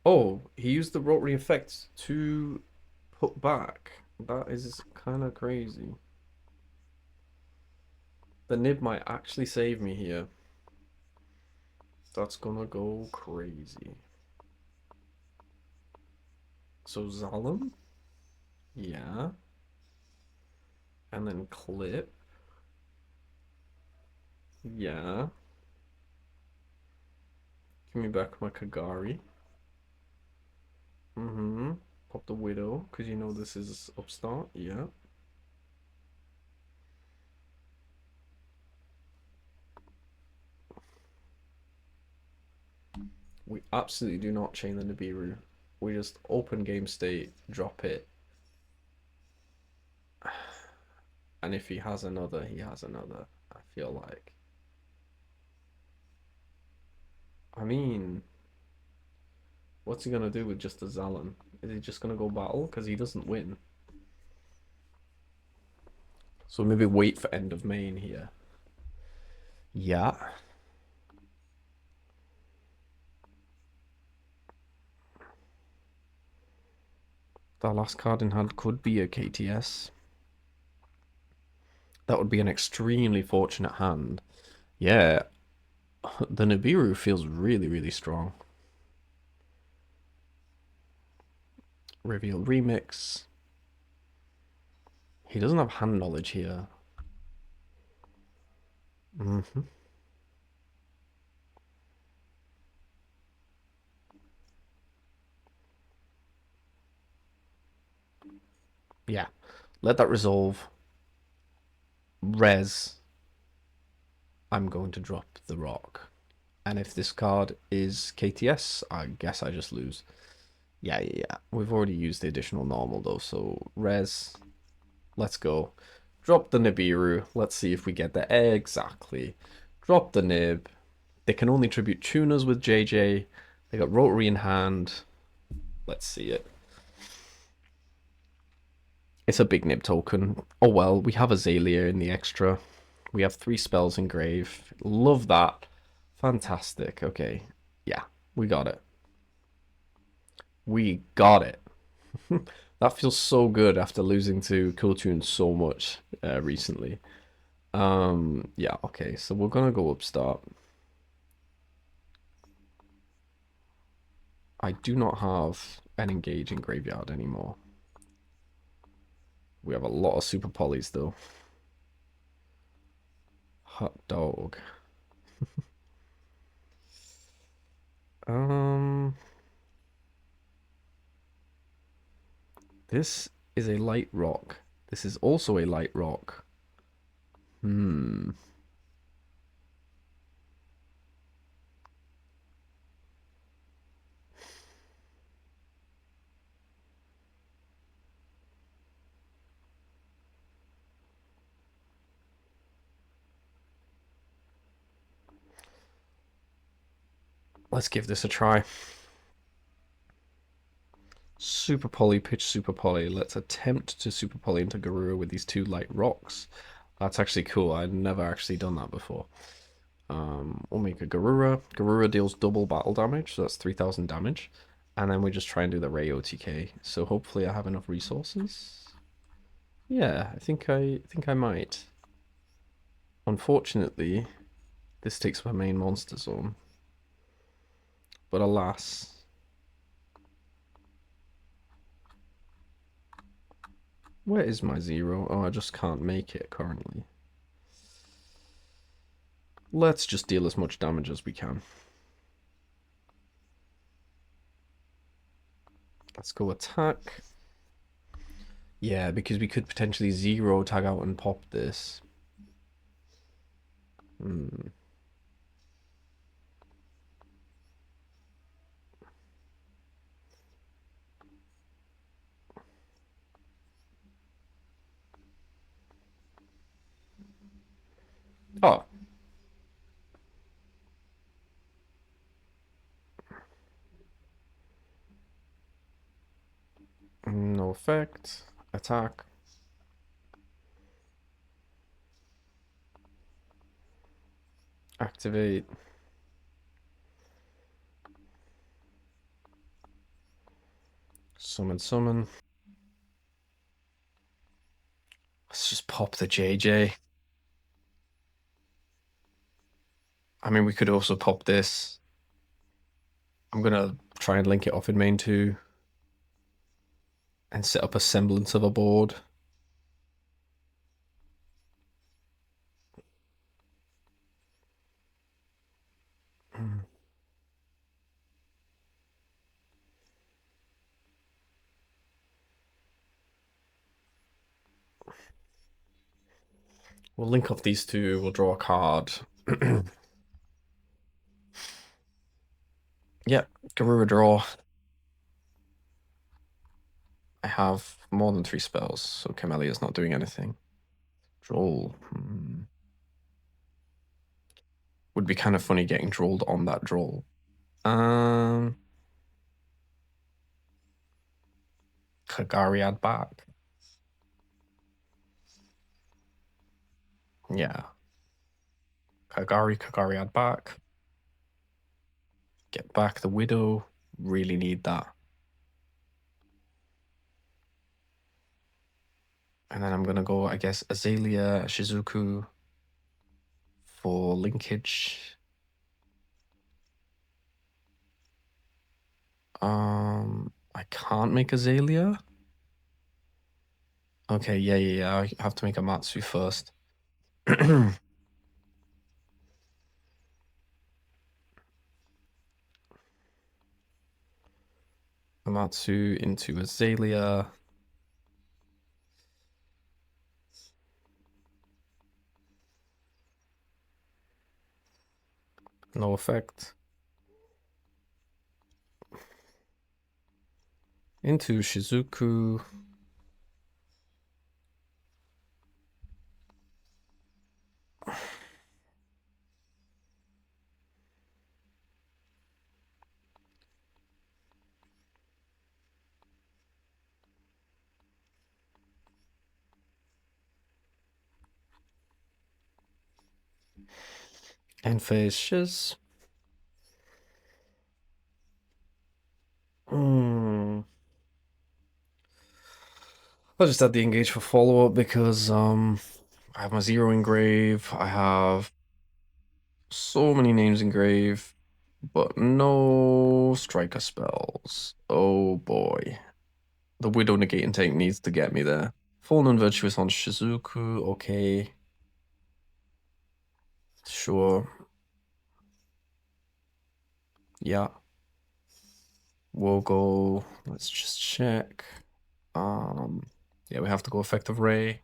Oh, he used the rotary effect to put back. That is kind of crazy. The nib might actually save me here. That's gonna go crazy. So Zalem? Yeah. And then clip. Yeah. Give me back my Kagari. Mm-hmm. Pop the Widow, because you know this is upstart. Yeah. We absolutely do not chain the Nibiru. We just open game state, drop it. And if he has another, he has another. I feel like. I mean, what's he gonna do with just a Zalan? Is he just gonna go battle? Because he doesn't win. So maybe wait for end of main here. Yeah. That last card in hand could be a KTS. That would be an extremely fortunate hand. Yeah, the Nibiru feels really, really strong. Reveal Remix. He doesn't have hand knowledge here. Mm-hmm. Yeah. Let that resolve. Res. I'm going to drop the rock. And if this card is KTS, I guess I just lose. Yeah, yeah, yeah. We've already used the additional normal though, so res. Let's go. Drop the Nibiru. Let's see if we get there. Exactly. Drop the Nib. They can only tribute tuners with JJ. They got Rotary in hand. Let's see it. It's a big Nib token. Oh well, we have Azalea in the extra. We have 3 spells engrave. Love that. Fantastic. Okay. Yeah, we got it. We got it. That feels so good after losing to Kultune so much recently. Yeah, okay, so we're gonna go upstart. I do not have an engaging graveyard anymore. We have a lot of super polys though. Hot dog. Um, this is a light rock. This is also a light rock. Hmm. Let's give this a try. Super poly, pitch super poly. Let's attempt to super poly into Garura with these 2 light rocks. That's actually cool. I'd never actually done that before. We'll make a Garura. Garura deals double battle damage, so that's 3,000 damage. And then we just try and do the Ray OTK. So hopefully I have enough resources. Yeah, I think I might. Unfortunately, this takes my main monster zone. But alas. Where is my 0? Oh, I just can't make it currently. Let's just deal as much damage as we can. Let's go attack. Yeah, because we could potentially 0 tag out and pop this. Hmm. Oh. No effect. Attack. Activate. Summon, summon. Let's just pop the JJ. I mean, we could also pop this. I'm gonna try and link it off in main 2 and set up a semblance of a board. We'll link off these 2, we'll draw a card. Yep, Garura draw. I have more than 3 spells, so Camelia's not doing anything. Droll. Would be kind of funny getting drolled on that droll. Kagari add back. Yeah. Kagari add back. Get back the Widow. Really need that. And then I'm gonna go, I guess, Azalea, Shizuku for linkage. I can't make Azalea. Okay, yeah. I have to make a Matsu first. Amatsu into Azalea. No effect. Into Shizuku. And phase shiz. I'll just add the engage for follow-up because I have my 0 engrave. I have so many names engrave, but no striker spells. Oh boy. The Widow negate and take needs to get me there. Fallen Unvirtuous on Shizuku, okay. Sure. Yeah. We'll go, let's just check. Yeah, we have to go Effective Ray,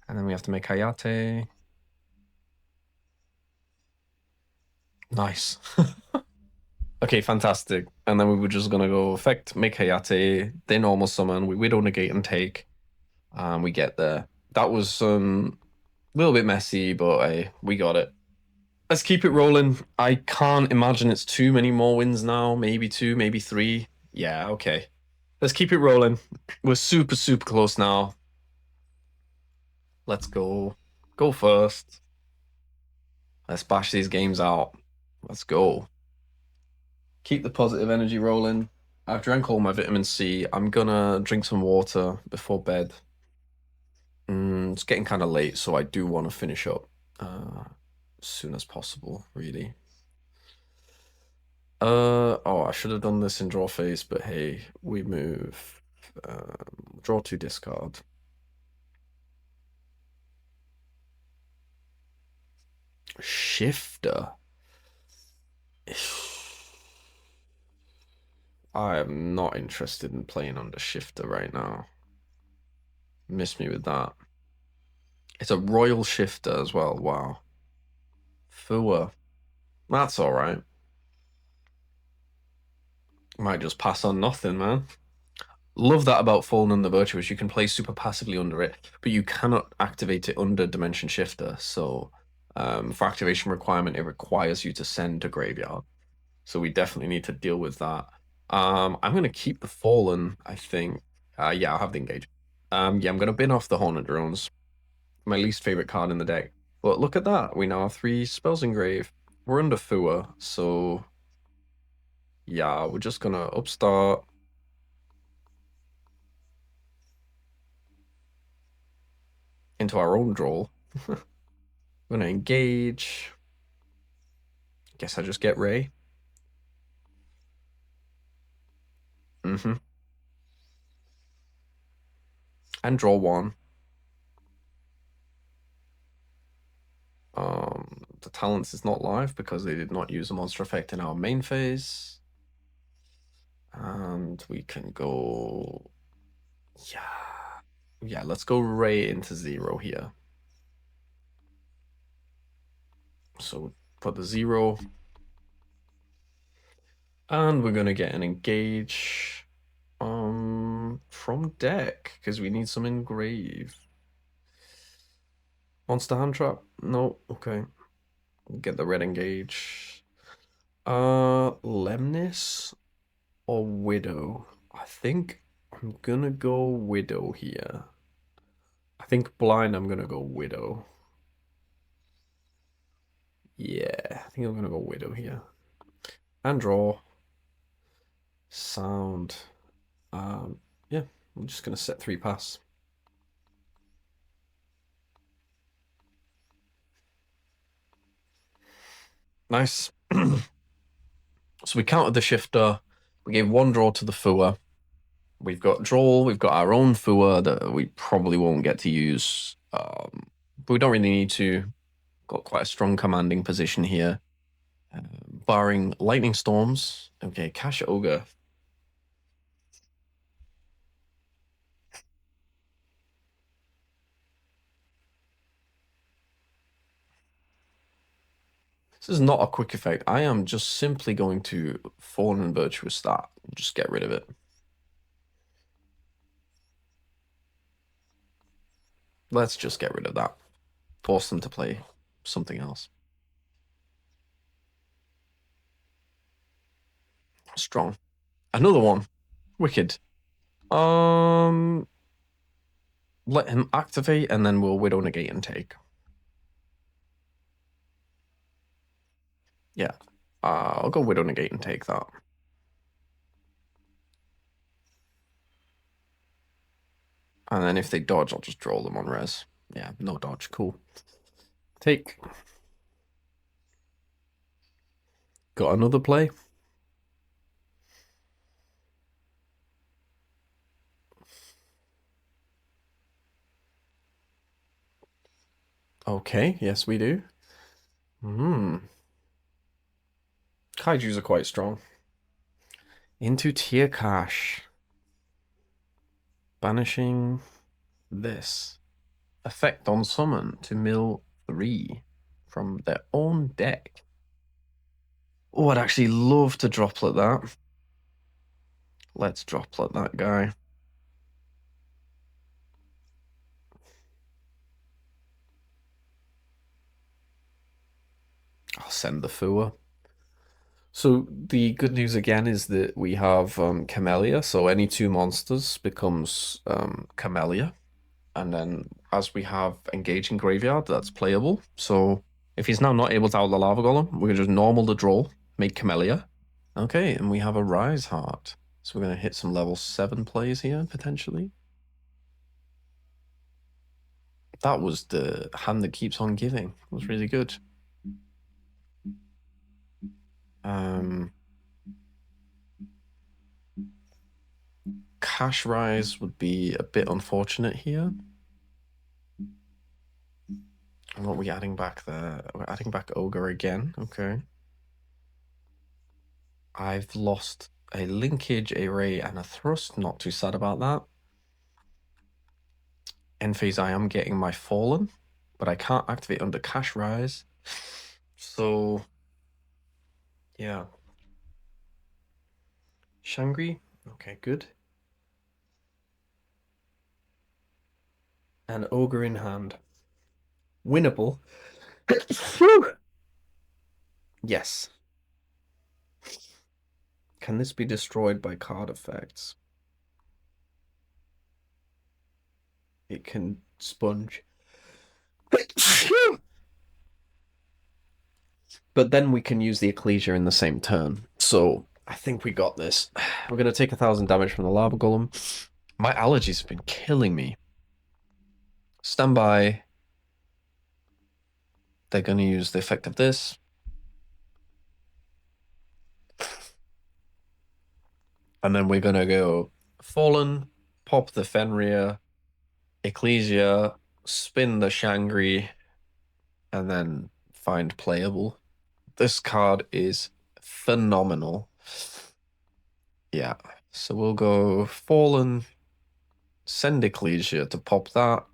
and then we have to make Hayate. Nice. Okay, fantastic. And then we were just gonna go Effect, make Hayate, they normal summon, we Widow negate and take, and we get there. That was a little bit messy, but hey, we got it. Let's keep it rolling. I can't imagine it's too many more wins now. Maybe 2, maybe 3. Yeah, okay. Let's keep it rolling. We're super, super close now. Let's go. Go first. Let's bash these games out. Let's go. Keep the positive energy rolling. I've drank all my vitamin C. I'm gonna drink some water before bed. It's getting kind of late, so I do want to finish up as soon as possible, really. Oh, I should have done this in draw phase, but hey, we move. Draw 2 discard. Shifter. I am not interested in playing under Shifter right now. Miss me with that. It's a Royal Shifter as well, wow. Fua. That's alright. Might just pass on nothing, man. Love that about Fallen Under Virtuous. You can play super passively under it, but you cannot activate it under Dimension Shifter. So for activation requirement, it requires you to send to Graveyard. So we definitely need to deal with that. I'm going to keep the Fallen, I think. Yeah, I'll have the Engage. Yeah, I'm going to bin off the Hornet Drones. My least favorite card in the deck. But look at that. We now have 3 spells engrave. We're under Fua, so yeah, we're just going to upstart. into our own draw. We're gonna engage. Guess I just get Ray. Mm-hmm. And draw one. The talents is not live because they did not use a monster effect in our main phase. And we can go... Yeah, let's go Ray into 0 here. So put the 0. And we're going to get an engage from deck because we need some engrave. Monster hand trap? No, okay. Get the red engage. Lemnis or Widow? I think I'm gonna go Widow here. I think blind I'm gonna go Widow. Yeah, I think I'm gonna go Widow here. And draw. Sound. Yeah, I'm just gonna set 3 pass. Nice. So we countered the shifter. We gave 1 draw to the Fua. We've got draw. We've got our own Fua that we probably won't get to use. But we don't really need to. Got quite a strong commanding position here. Barring lightning storms. Okay, Cash Ogre. This is not a quick effect. I am just simply going to Fallen and Virtuous Start. Just get rid of it. Let's just get rid of that. Force them to play something else. Strong. Another one. Wicked. Let him activate and then we'll Widow negate and take. Yeah. I'll go Widow negate and take that. And then if they dodge, I'll just draw them on res. Yeah, no dodge. Cool. Take. Got another play. Okay, yes we do. Kaijus are quite strong. Into tier cash. Banishing this. Effect on summon to mill 3 from their own deck. Oh, I'd actually love to droplet that. Let's droplet that guy. I'll send the Fua. So the good news again is that we have Camellia, so any 2 monsters becomes Camellia. And then as we have Engaging Graveyard, that's playable. So if he's now not able to out the Lava Golem, we're going to just normal the draw, make Camellia. Okay, and we have a Rise Heart. So we're going to hit some level 7 plays here, potentially. That was the hand that keeps on giving. It was really good. Cash Rise would be a bit unfortunate here. And what are we adding back there? We're adding back Ogre again. Okay. I've lost a Linkage, a Ray, and a Thrust. Not too sad about that. End phase, I am getting my Fallen, but I can't activate under Cash Rise. So, yeah. Shangri. Okay, good. And Ogre in hand. Winnable. Yes. Can this be destroyed by card effects? It can sponge. But then we can use the Ecclesia in the same turn. So I think we got this. We're going to take 1,000 damage from the Lava Golem. My allergies have been killing me. Stand by. They're going to use the effect of this. And then we're going to go Fallen, pop the Fenrir, Ecclesia, spin the Shangri, and then find playable. This card is phenomenal. Yeah. So we'll go Fallen, send Ecclesia to pop that.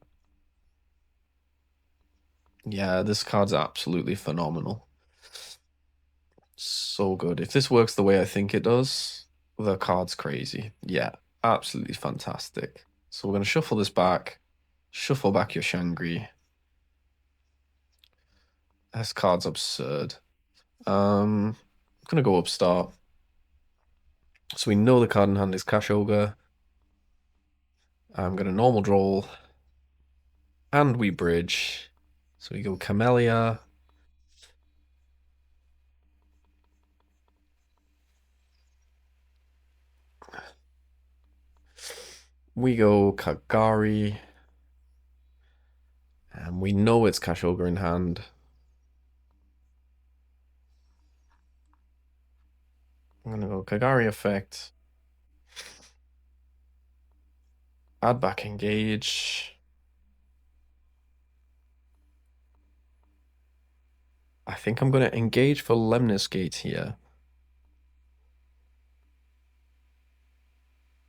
Yeah, this card's absolutely phenomenal. So good. If this works the way I think it does, the card's crazy. Yeah, absolutely fantastic. So we're going to shuffle this back, shuffle back your Shangri. This card's absurd. I'm going to go upstart. So we know the card in hand is Cash Ogre. I'm going to normal draw. And we bridge. So we go Camellia. We go Kagari. And we know it's Cash Ogre in hand. I'm going to go Kagari effect. Add back engage. I think I'm going to engage for Lemnis Gate here.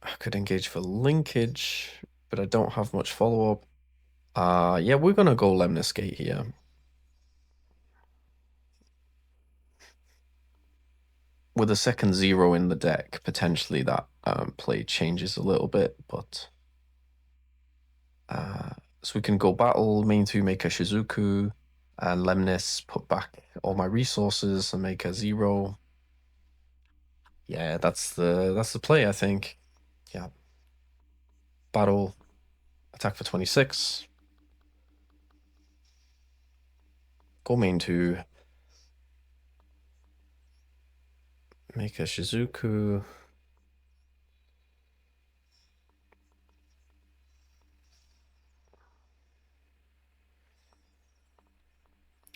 I could engage for linkage, but I don't have much follow-up. Yeah, we're going to go Lemnis Gate here. With a second 0 in the deck, potentially that play changes a little bit, but... so we can go battle, main 2, make a Shizuku, and Lemnis, put back all my resources and make a 0. Yeah, that's the play, I think. Yeah. Battle, attack for 26. Go main 2. Make a Shizuku.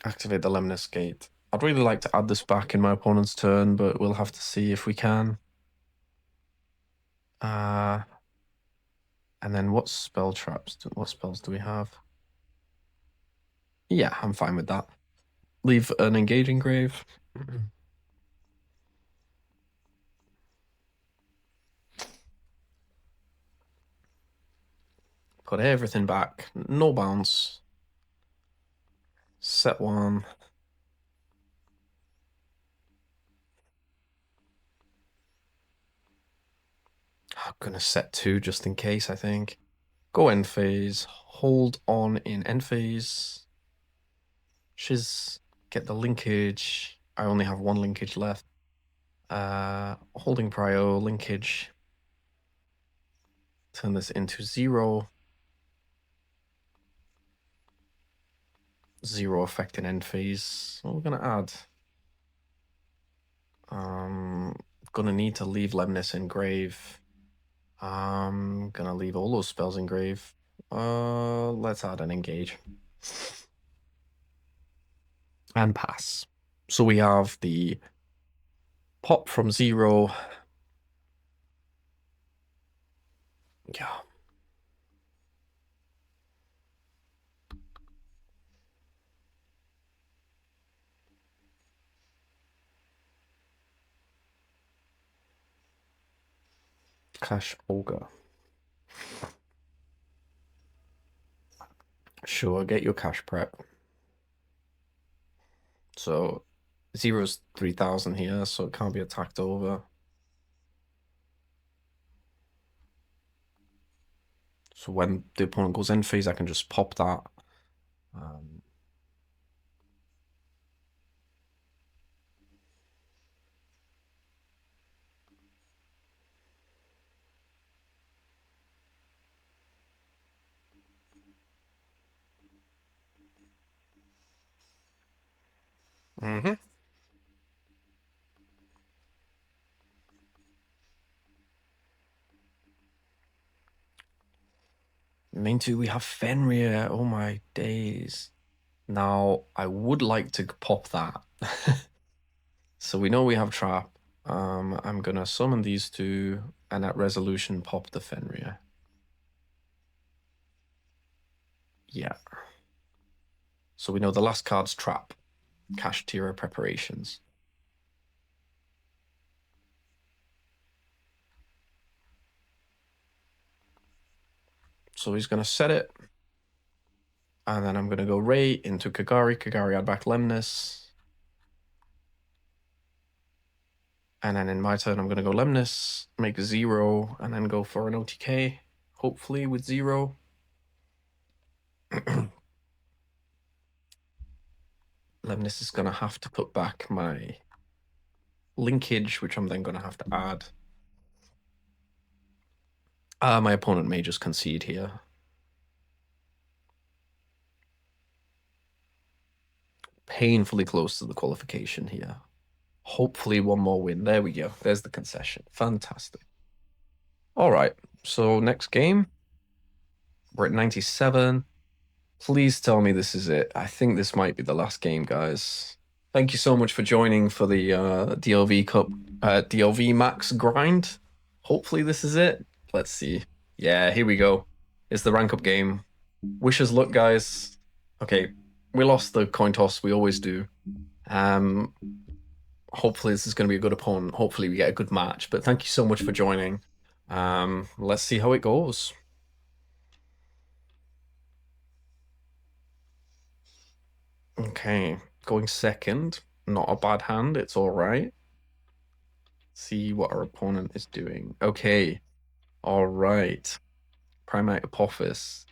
Activate the Lemnis Gate. I'd really like to add this back in my opponent's turn, but we'll have to see if we can. And then what spell traps? What spells do we have? Yeah, I'm fine with that. Leave an engaging grave. Put everything back. No bounce. Set 1. I'm gonna set 2 just in case, I think. Go end phase. Hold on in end phase. Shiz. Get the linkage. I only have 1 linkage left. Holding prio, linkage. Turn this into 0. 0 effect in end phase. What we're gonna add? Gonna need to leave Lemnis in grave. I'm gonna leave all those spells in grave. Let's add an engage. And pass. So we have the pop from 0. Yeah. Cash Ogre. Sure, get your cash prep. So 0's 3,000 here, so it can't be attacked over. So when the opponent goes in phase, I can just pop that. Main two, we have Fenrir. Oh my days. Now, I would like to pop that. So we know we have Trap. I'm gonna summon these two, and at resolution, pop the Fenrir. Yeah. So we know the last card's Trap. Cash Tira Preparations. So he's gonna set it. And then I'm gonna go Ray into Kagari. Kagari add back Lemnis. And then in my turn, I'm gonna go Lemnis, make 0, and then go for an OTK. Hopefully with 0. Lemnis is gonna have to put back my linkage, which I'm then gonna have to add. My opponent may just concede here. Painfully close to the qualification here. Hopefully one more win. There we go. There's the concession. Fantastic. All right. So next game. We're at 97. Please tell me this is it. I think this might be the last game, guys. Thank you so much for joining for the DLV Cup, DLV Max grind. Hopefully this is it. Let's see. Yeah, here we go. It's the rank up game. Wish us luck, guys. Okay, we lost the coin toss. We always do. Hopefully this is going to be a good opponent. Hopefully we get a good match. But thank you so much for joining. Let's see how it goes. Okay, going second. Not a bad hand. It's all right. See what our opponent is doing. Okay, all right. Primate Apophis.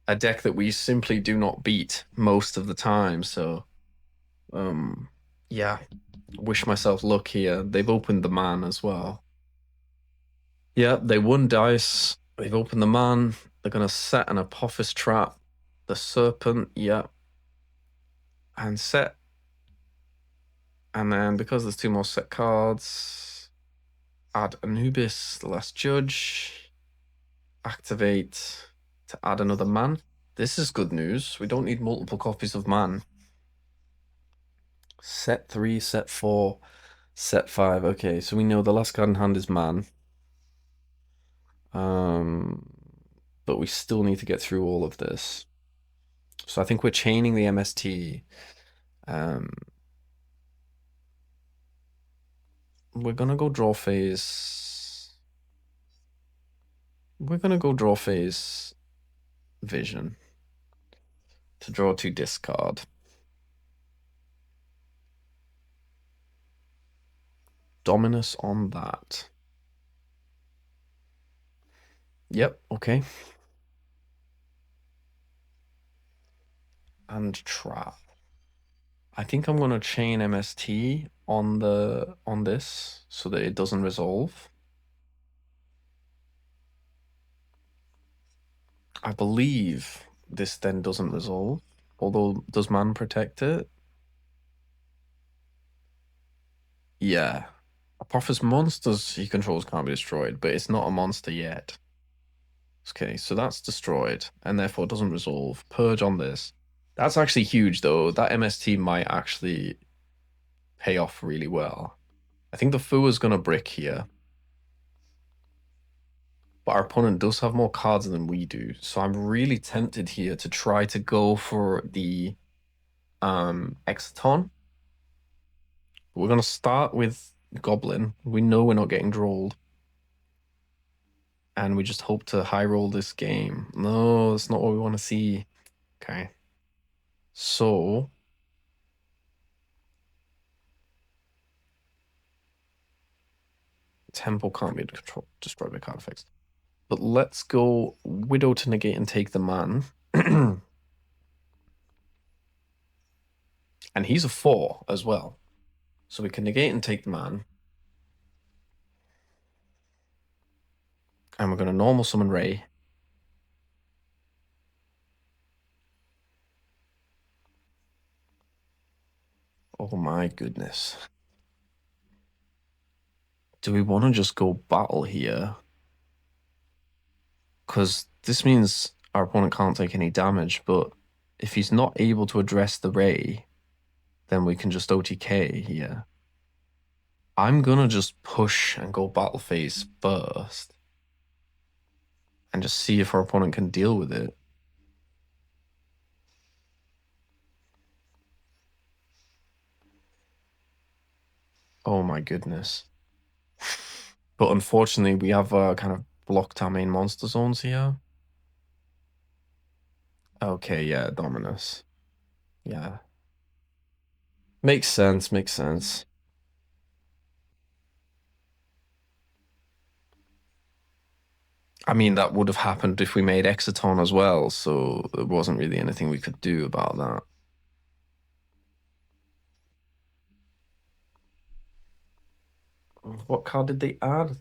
A deck that we simply do not beat most of the time. So, yeah. Wish myself luck here. They've opened the man as well. Yeah, they won dice. They've opened the man. They're gonna set an Apophis trap. The serpent, yeah. And set. And then because there's 2 more set cards, add Anubis, the last judge. Activate to add another man. This is good news. We don't need multiple copies of man. Set 3, set 4, set 5. Okay, so we know the last card in hand is man. But we still need to get through all of this. So I think we're chaining the MST. We're gonna go draw phase. We're gonna go draw phase vision to draw 2 discard. Dominus on that. Yep, okay. And trap. I think I'm gonna chain MST on this so that it doesn't resolve. I believe this then doesn't resolve. Although, does man protect it? Yeah. Apophis monsters he controls can't be destroyed, but it's not a monster yet. Okay, so that's destroyed, and therefore doesn't resolve. Purge on this. That's actually huge, though. That MST might actually pay off really well. I think the Fu is going to brick here. But our opponent does have more cards than we do, so I'm really tempted here to try to go for the Exaton. We're going to start with Goblin. We know we're not getting drawled. And we just hope to high roll this game. No, that's not what we want to see. Okay. So Temple can't be destroyed by card effects. But let's go Widow to negate and take the man. And he's a 4 as well. So we can negate and take the man. And we're going to normal summon Ray. Oh my goodness. Do we want to just go battle here? Because this means our opponent can't take any damage, but if he's not able to address the ray, then we can just OTK here. I'm gonna just push and go battle phase first and just see if our opponent can deal with it. Oh my goodness. But unfortunately, we have kind of blocked our main monster zones here. Okay, yeah, Dominus. Yeah. Makes sense, makes sense. I mean, that would have happened if we made Exciton as well, so there wasn't really anything we could do about that. What card did they add?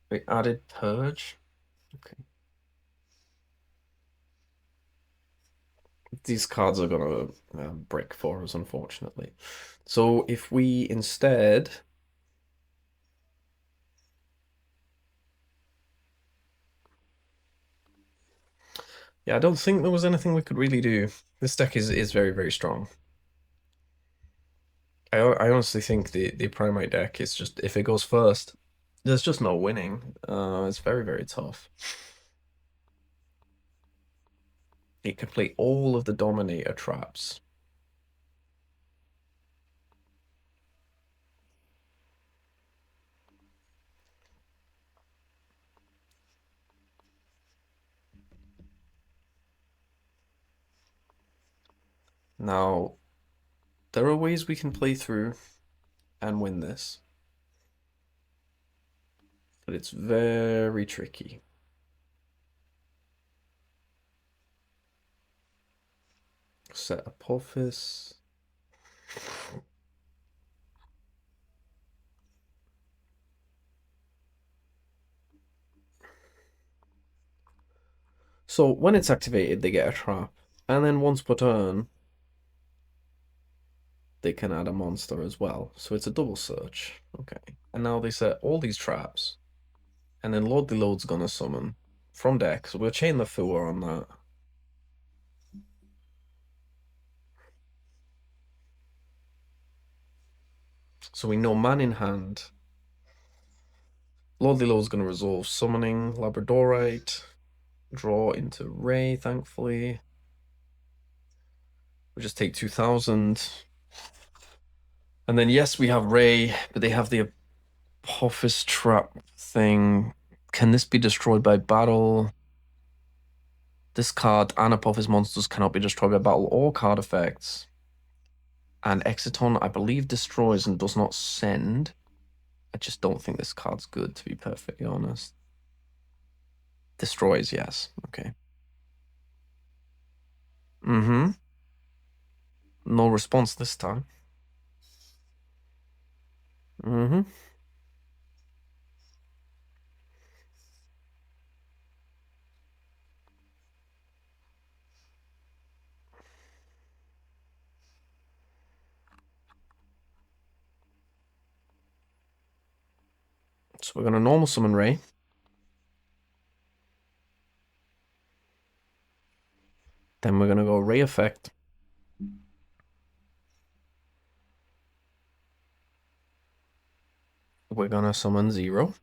They added Purge. Okay. These cards are gonna break for us, unfortunately. So if we instead, yeah, I don't think there was anything we could really do. This deck is very, very strong. I honestly think the Primate deck is just, if it goes first, there's just no winning. It's very, very tough. It can play all of the Dominator traps. Now, there are ways we can play through and win this, but it's very tricky. Set Apophis. So when it's activated, they get a trap, and then once per turn, they can add a monster as well. So it's a double search. Okay. And now they set all these traps, and then Lord Load's gonna summon from deck. So we'll chain the Fua on that. So we know man in hand. Lord Load's gonna resolve summoning Labradorite. Draw into Ray, thankfully. We just take 2000. And then yes, we have Ray, but they have the Apophis trap thing. Can this be destroyed by battle? This card and Apophis monsters cannot be destroyed by battle or card effects. And Exciton, I believe, destroys and does not send. I just don't think this card's good, to be perfectly honest. Destroys, yes. Okay. Mm-hmm. No response this time. Mm-hmm. So we're gonna normal summon Ray. Then we're gonna go Ray effect. We're gonna summon 0.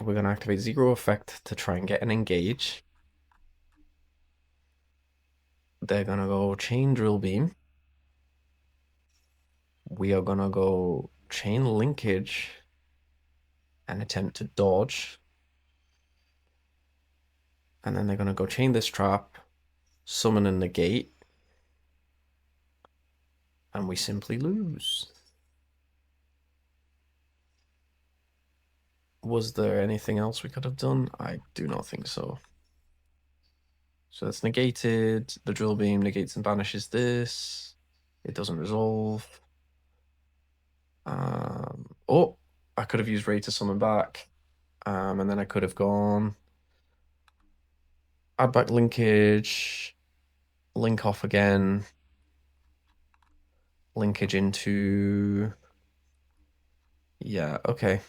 We're gonna activate 0 effect to try and get an engage. They're gonna go chain drill beam. We are gonna go chain linkage and attempt to dodge. And then they're gonna go chain this trap, summon and negate, and we simply lose. Was there anything else we could have done? I do not think so. So that's negated. The drill beam negates and banishes this. It doesn't resolve. Oh, I could have used Ray to summon back. And then I could have gone add back linkage, link off again, linkage into, yeah, okay.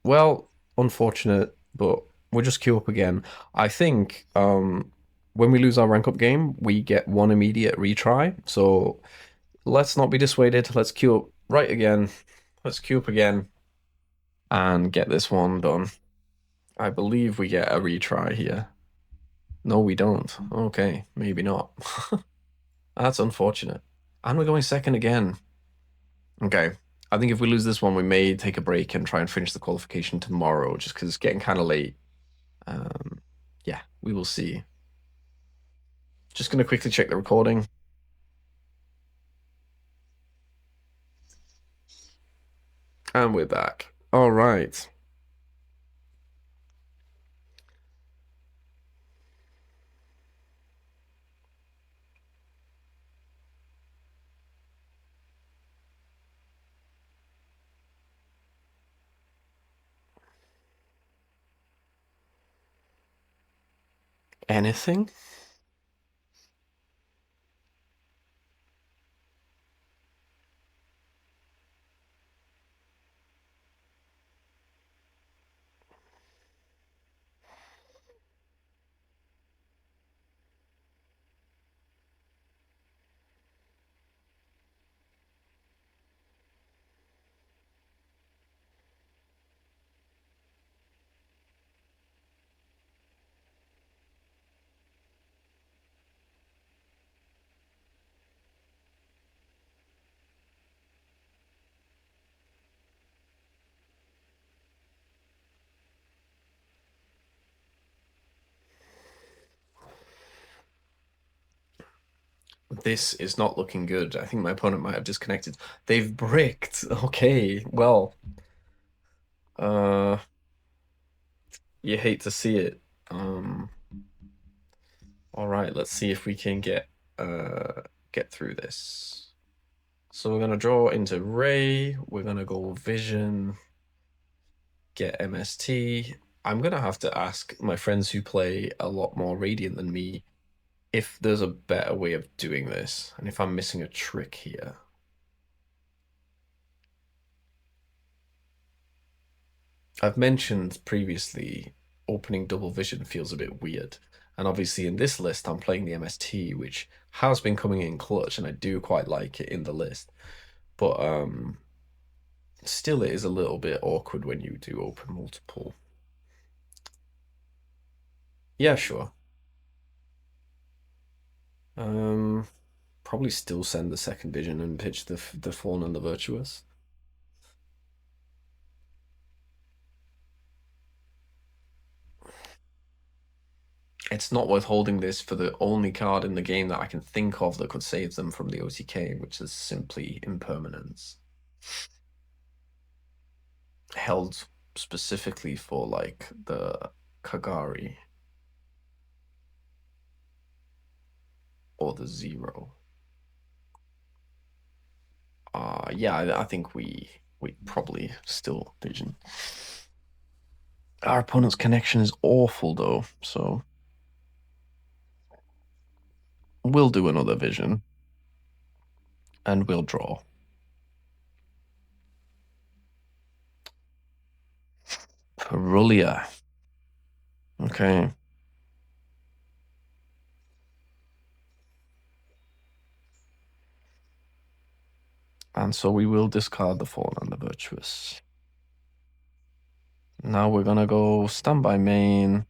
Well, unfortunate, but we'll just queue up again. I think when we lose our rank up game, we get one immediate retry. So let's not be dissuaded. Let's queue up right again. Let's queue up again and get this one done. I believe we get a retry here. No, we don't. Okay, maybe not. That's unfortunate. And we're going second again. Okay. I think if we lose this one, we may take a break and try and finish the qualification tomorrow, just because it's getting kind of late. Um, yeah, we will see. Just going to quickly check the recording. And we're back. All right. Anything? This is not looking good. I think my opponent might have disconnected. They've bricked. Okay, well, uh, you hate to see it. Um, all right, let's see if we can get through this. So we're gonna draw into Ray. We're gonna go Vision, get MST. I'm gonna have to ask my friends who play a lot more Radiant than me if there's a better way of doing this, and if I'm missing a trick here. I've mentioned previously opening double vision feels a bit weird. And obviously in this list I'm playing the MST, which has been coming in clutch and I do quite like it in the list. But still it is a little bit awkward when you do open multiple. Yeah, sure. Um Probably still send the second vision and pitch the Fawn and the Virtuous. It's not worth holding this for the only card in the game that I can think of that could save them from the OTK, which is simply Impermanence. Held specifically for like the Kagari or the Zero. Yeah, I think we probably still vision. Our opponent's connection is awful though, so we'll do another vision and we'll draw. Perulia. Okay. And so we will discard the Fawn and the Virtuous. Now we're gonna go standby main.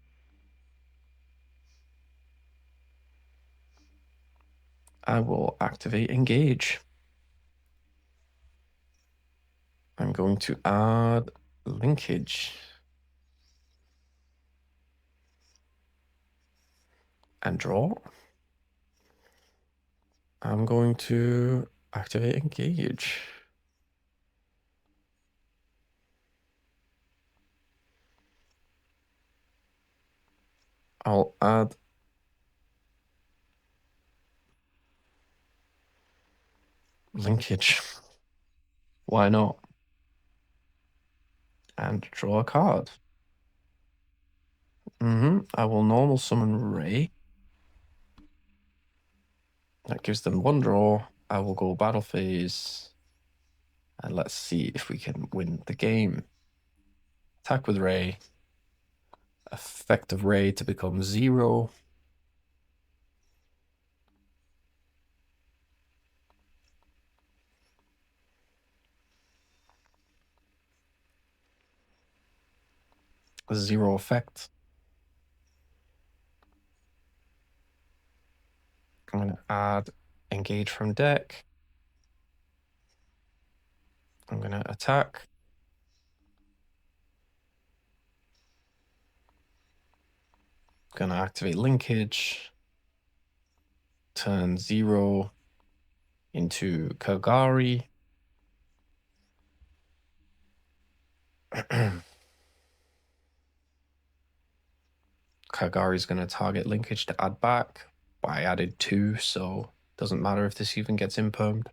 I will activate engage. I'm going to add linkage and draw. I'm going to activate engage. I'll add linkage. Why not? And draw a card. I will normal summon Ray. That gives them one draw. I will go battle phase. And let's see if we can win the game. Attack with Ray. Effect of Ray to become 0. Zero effect. I'm going to add engage from deck. I'm going to attack. Going to activate linkage. Turn 0 into Kagari. Kagari's going to target linkage to add back. But I added 2, so doesn't matter if this even gets impermed.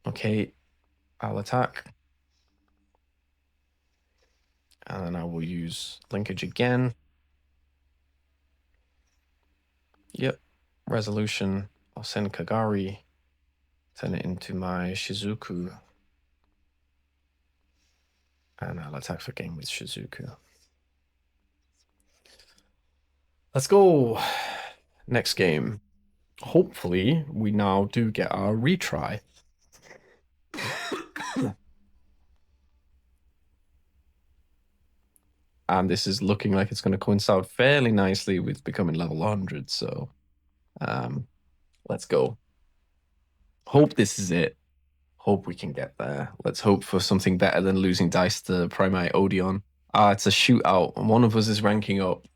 Okay, I'll attack. And then I will use linkage again. Yep, resolution. I'll send Kagari, turn it into my Shizuku. And I'll attack for game with Shizuku. Let's go. Next game. Hopefully, we now do get our retry. And this is looking like it's going to coincide fairly nicely with becoming level 100. So, let's go. Hope this is it. Hope we can get there. Let's hope for something better than losing dice to Primate Odeon. It's a shootout. One of us is ranking up.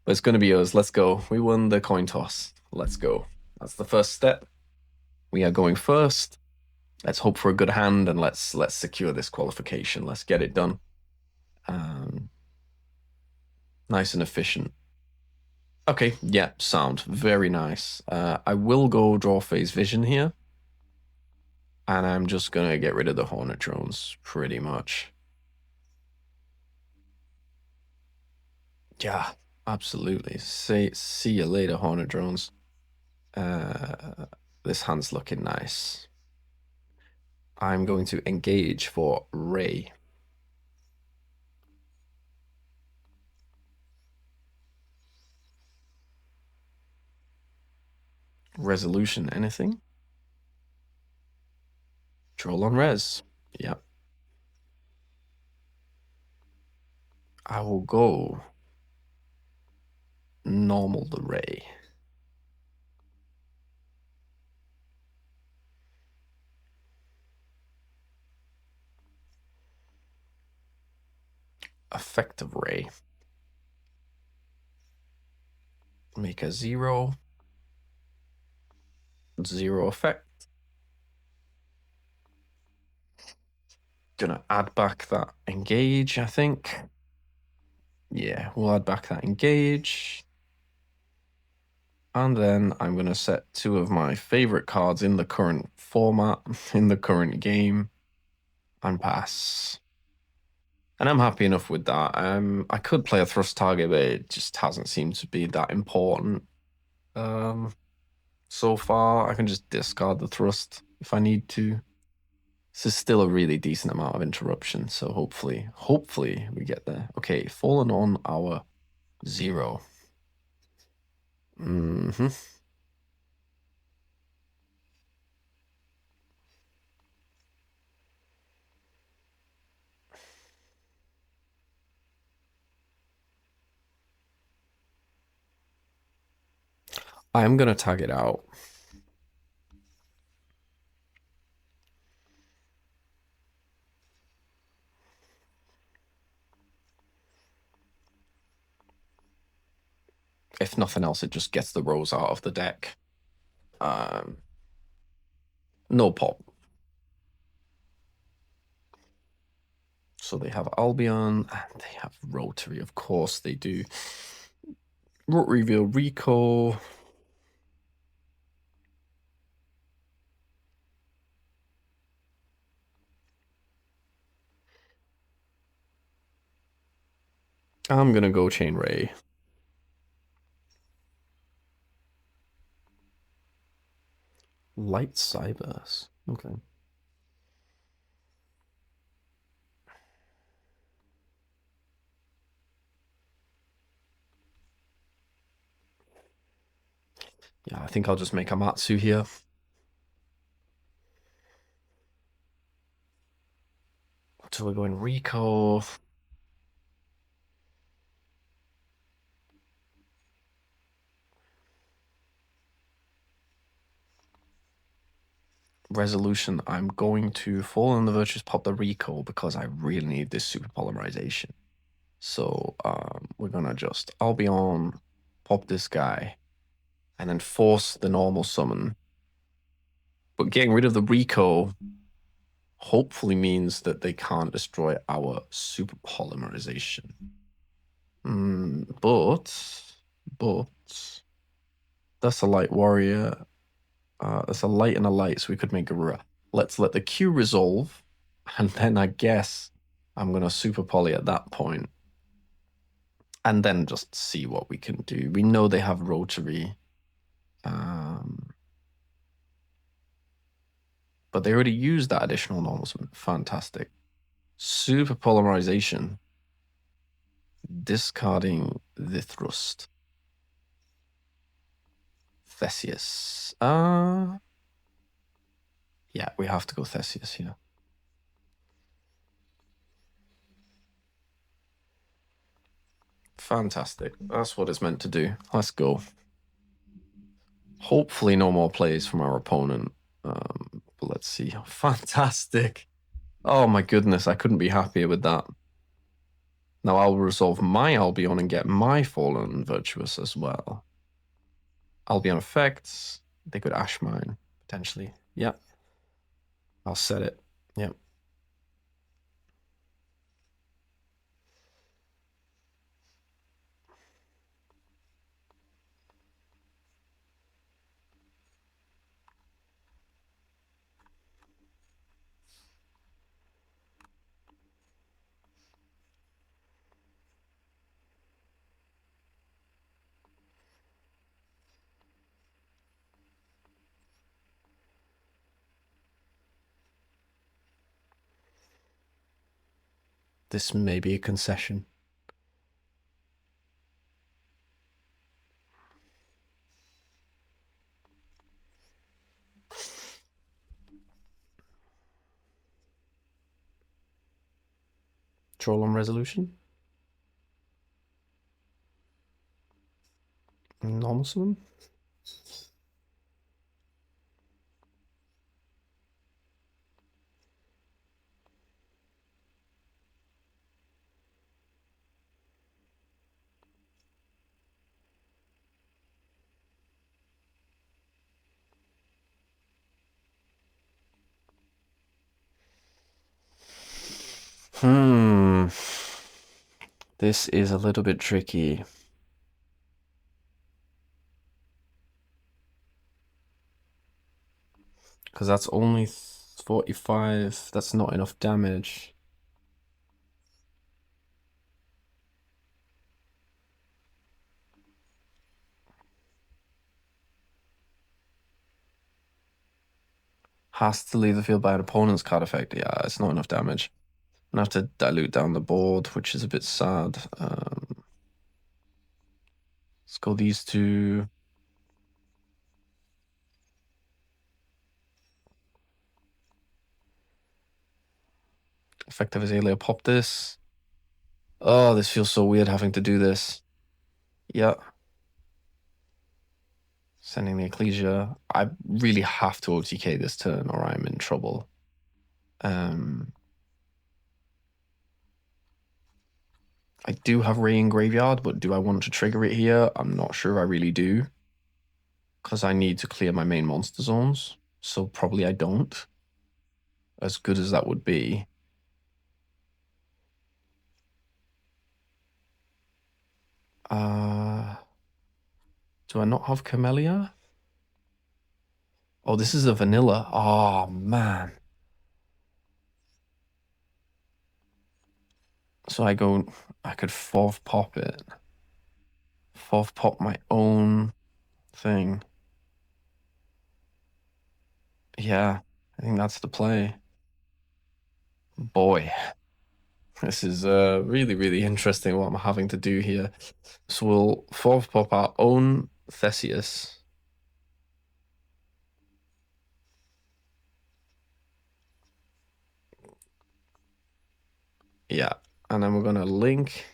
But it's going to be us. Let's go. We won the coin toss. Let's go. That's the first step. We are going first. Let's hope for a good hand and let's secure this qualification. Let's get it done. Nice and efficient. Okay, yeah, sound. Very nice. I will go draw phase vision here. And I'm just going to get rid of the Hornet drones, pretty much. Yeah, absolutely. See you later, Hornet drones. This hand's looking nice. I'm going to engage for Ray. Resolution, anything? Troll on res. Yep. I will go normal the Ray. Effective Ray. Make a 0. 0 effect. Gonna add back that engage, I think. Yeah, we'll add back that engage. And then I'm going to set 2 of my favorite cards in the current format, in the current game, and pass. And I'm happy enough with that. I could play a thrust target, but it just hasn't seemed to be that important. So far, I can just discard the thrust if I need to. This is still a really decent amount of interruption, so hopefully we get there. Okay, fallen on our 0. I am going to tag it out. If nothing else, it just gets the rows out of the deck. No pop. So they have Albion, and they have Rotary, of course they do. Root Reveal Rico. I'm gonna go Chain Ray. Light Cybers. Okay. Yeah, I think I'll just make a Matsu here. So we're going Rico. Resolution. I'm going to fall in the Virtuous, pop the Rico because I really need this super polymerization. So we're gonna just Albion, pop this guy, and then force the normal summon. But getting rid of the Rico hopefully means that they can't destroy our super polymerization. But that's a light warrior. That's a light and a light, so we could make a. Let's let the Q resolve, and then I guess I'm gonna super poly at that point, and then just see what we can do. We know they have rotary, but they already used that additional normal summon. Fantastic. Super polymerization. Discarding the thrust. Theseus. Yeah, we have to go Theseus here. Fantastic. That's what it's meant to do. Let's go. Hopefully no more plays from our opponent. But let's see. Fantastic. Oh my goodness, I couldn't be happier with that. Now I'll resolve my Albion and get my Fallen Virtuous as well. Albion effects. They could Ash mine, potentially. Yep. I'll set it. Yep. This may be a concession. Troll on resolution. Normal summon. This is a little bit tricky. Because that's only 45. That's not enough damage. Has to leave the field by an opponent's card effect. Yeah, it's not enough damage. I'm gonna have to dilute down the board, which is a bit sad. Let's go these two. Effective Azalea, pop this. Oh, this feels so weird having to do this. Yeah. Sending the Ecclesia. I really have to OTK this turn or I'm in trouble. I do have Ray in Graveyard, but do I want to trigger it here? I'm not sure I really do. Because I need to clear my main monster zones. So probably I don't. As good as that would be. Do I not have Camellia? Oh, this is a vanilla. Oh, man. So I could fourth pop it. Fourth pop my own thing. Yeah, I think that's the play. Boy, this is really, really interesting what I'm having to do here. So we'll fourth pop our own Theseus. Yeah, and then we're going to link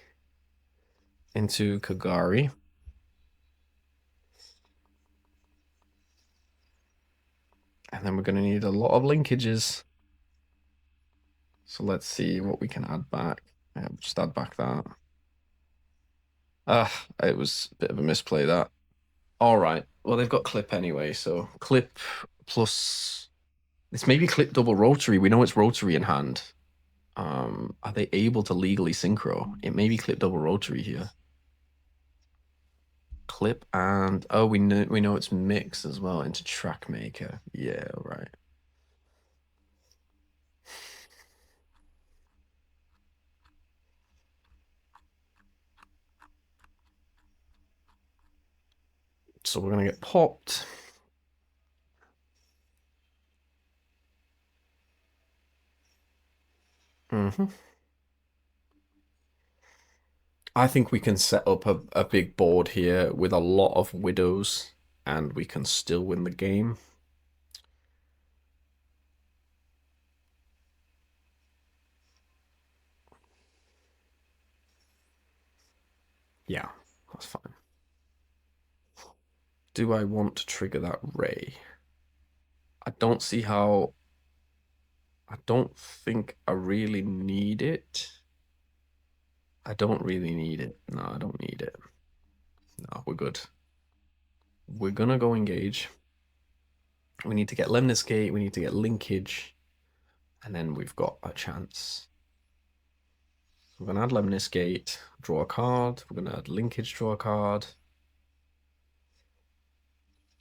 into Kagari. And then we're going to need a lot of linkages. So let's see what we can add back. Yeah, just add back that. Ah, it was a bit of a misplay that. All right. Well, they've got clip anyway, so clip plus it's maybe clip double rotary. We know it's rotary in hand. Are they able to legally synchro? It may be clip double rotary here. Clip and oh, we know it's mix as well into track maker. Yeah, right. So we're gonna get popped. I think we can set up a big board here with a lot of widows and we can still win the game. Yeah, that's fine. Do I want to trigger that ray? I don't see how. I don't think I really need it. I don't really need it. No, I don't need it. No, we're good. We're gonna go engage. We need to get Lemnis Gate, we need to get linkage, and then we've got a chance. We're gonna add Lemnis Gate, draw a card. We're gonna add linkage, draw a card.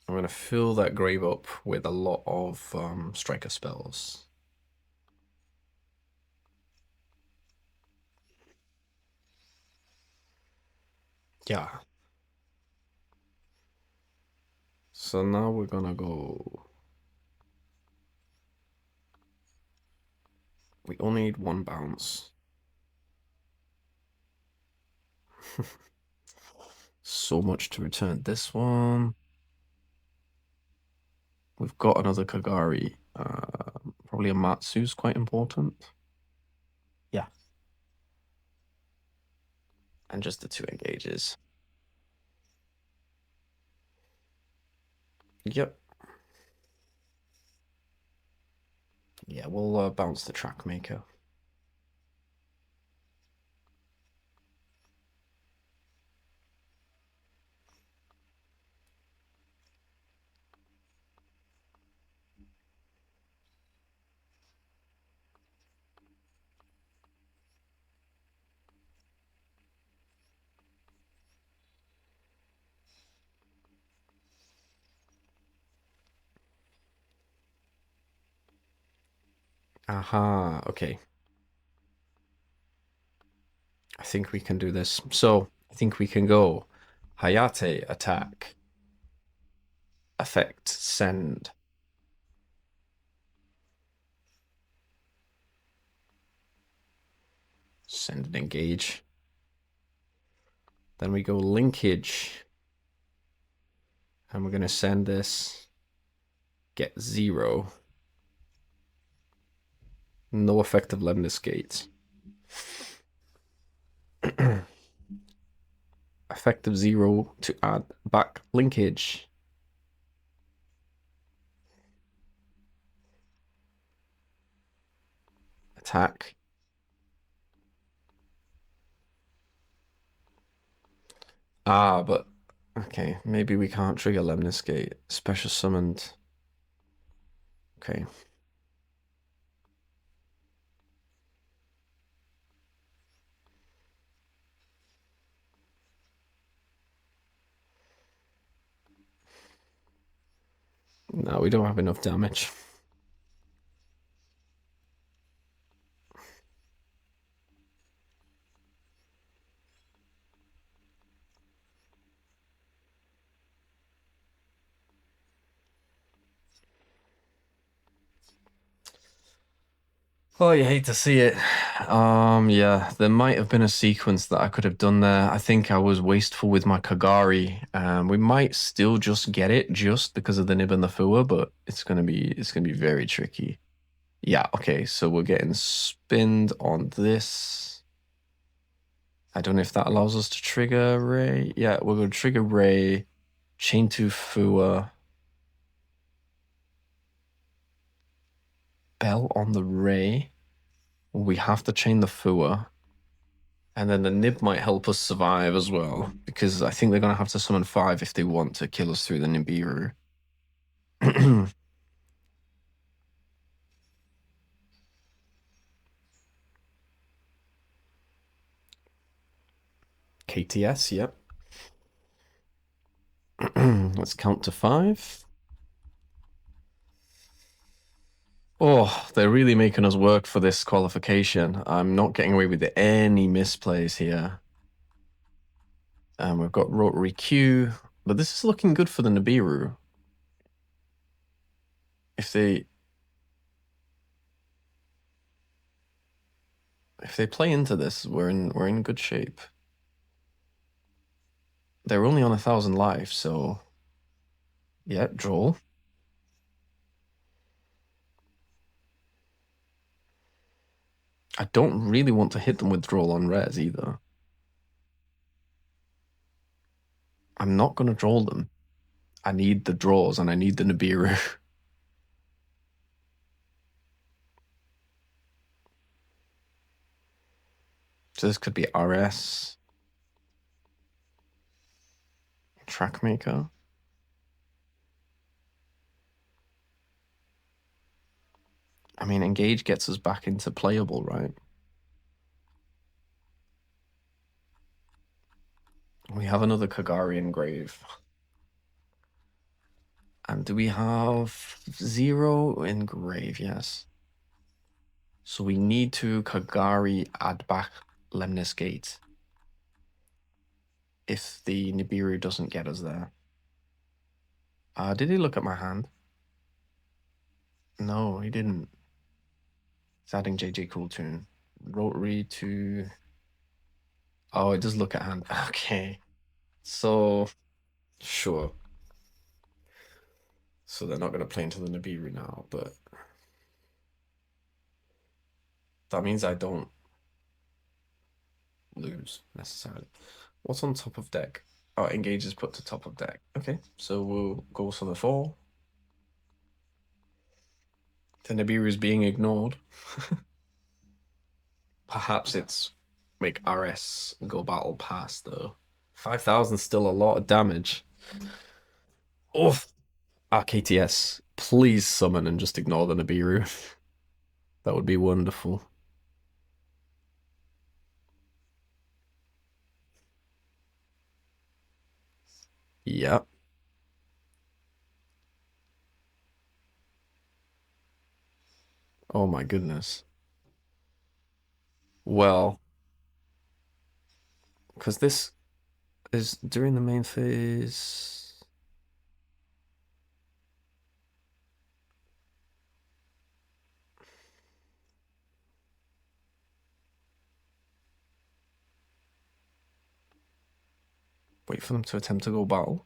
I'm gonna fill that grave up with a lot of striker spells. Yeah. So now we're gonna go. We only need one bounce. So much to return this one. We've got another Kagari. Probably a Matsu's quite important. Yeah. And just the 2 engages. Yep. Yeah, we'll bounce the track maker. Aha, okay. I think we can do this. So, I think we can go Hayate attack. Effect send. Send and engage. Then we go linkage. And we're going to send this. Get 0. No effective Lemnis Gate. Effective 0 to add back linkage. Attack. Ah, but okay, maybe we can't trigger Lemnis Gate. Special summoned. Okay. No, we don't have enough damage. Oh, you hate to see it. Yeah, there might have been a sequence that I could have done there. I think I was wasteful with my Kagari. We might still just get it just because of the Nib and the Fua, but it's gonna be very tricky. Yeah, okay, so we're getting spinned on this. I don't know if that allows us to trigger Ray. Yeah, we're going to trigger Ray, chain to Fua, Bell on the Ray. We have to chain the Fua. And then the Nib might help us survive as well, because I think they're going to have to summon 5 if they want to kill us through the Nibiru. KTS, yep. Let's count to 5. Oh, they're really making us work for this qualification. I'm not getting away with any misplays here. We've got Rotary Q, but this is looking good for the Nibiru. If they play into this, we're in good shape. They're only on 1,000 life, so yeah, draw. I don't really want to hit them with draw on res either. I'm not going to draw them. I need the draws and I need the Nibiru. So this could be RS. Trackmaker. I mean, Engage gets us back into playable, right? We have another Kagari engrave. And do we have 0 engrave? Yes. So we need to Kagari add back Lemnis Gate if the Nibiru doesn't get us there. Did he look at my hand? No, he didn't. He's adding JJ Cooltoon. Rotary to... Oh, it does look at hand. Okay. So, sure. So they're not going to play into the Nibiru now, but that means I don't lose necessarily. What's on top of deck? Oh, Engage is put to top of deck. Okay, so we'll go Summon 4. The Nibiru is being ignored. Perhaps it's make RS go battle pass though. 5,000 is still a lot of damage. Oh, KTS. Please summon and just ignore the Nibiru. That would be wonderful. Yep. Oh my goodness. Well, because this is during the main phase. Wait for them to attempt to go battle.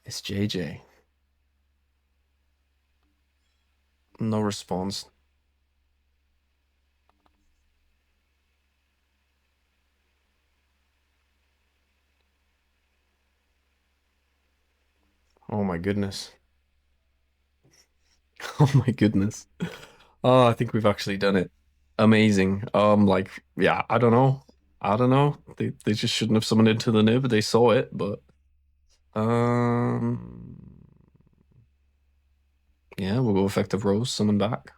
It's JJ. No response. Oh my goodness. Oh my goodness. Oh, I think we've actually done it. Amazing. Like, yeah, I don't know. I don't know. They just shouldn't have summoned into the nib. They saw it, but yeah, we'll go effective rose, summon back.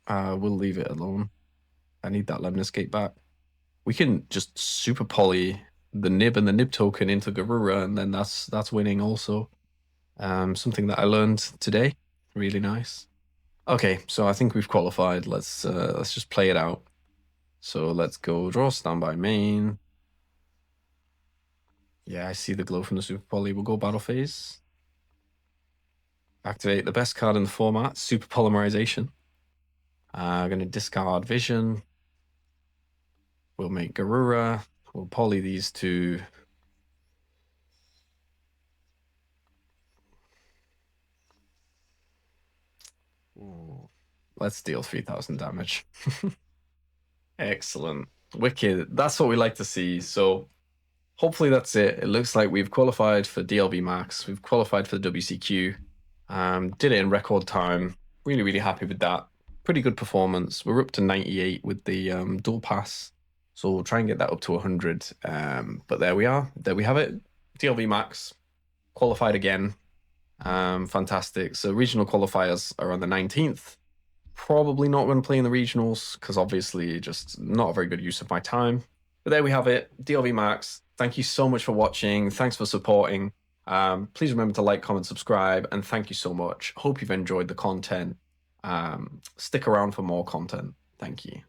We'll leave it alone. I need that Lemnis Gate back. We can just super poly the nib and the nib token into Garura, and then that's winning also. Something that I learned today. Really nice. Okay, so I think we've qualified. Let's just play it out. So let's go draw standby main. Yeah, I see the glow from the super poly. We'll go battle phase. Activate the best card in the format, super polymerization. Gonna discard vision. We'll make Garura. We'll poly these two. Let's deal 3,000 damage. Excellent. Wicked. That's what we like to see. So hopefully that's it. It looks like we've qualified for DLV Max. We've qualified for the WCQ. Did it in record time. Really, really happy with that. Pretty good performance. We're up to 98 with the dual pass. So we'll try and get that up to 100. But there we are. There we have it. DLV Max. Qualified again. Fantastic. So regional qualifiers are on the 19th. Probably not going to play in the regionals because obviously just not a very good use of my time. But there we have it. DLV Max. Thank you so much for watching. Thanks for supporting. Please remember to like, comment, subscribe, and thank you so much. Hope you've enjoyed the content. Stick around for more content. Thank you.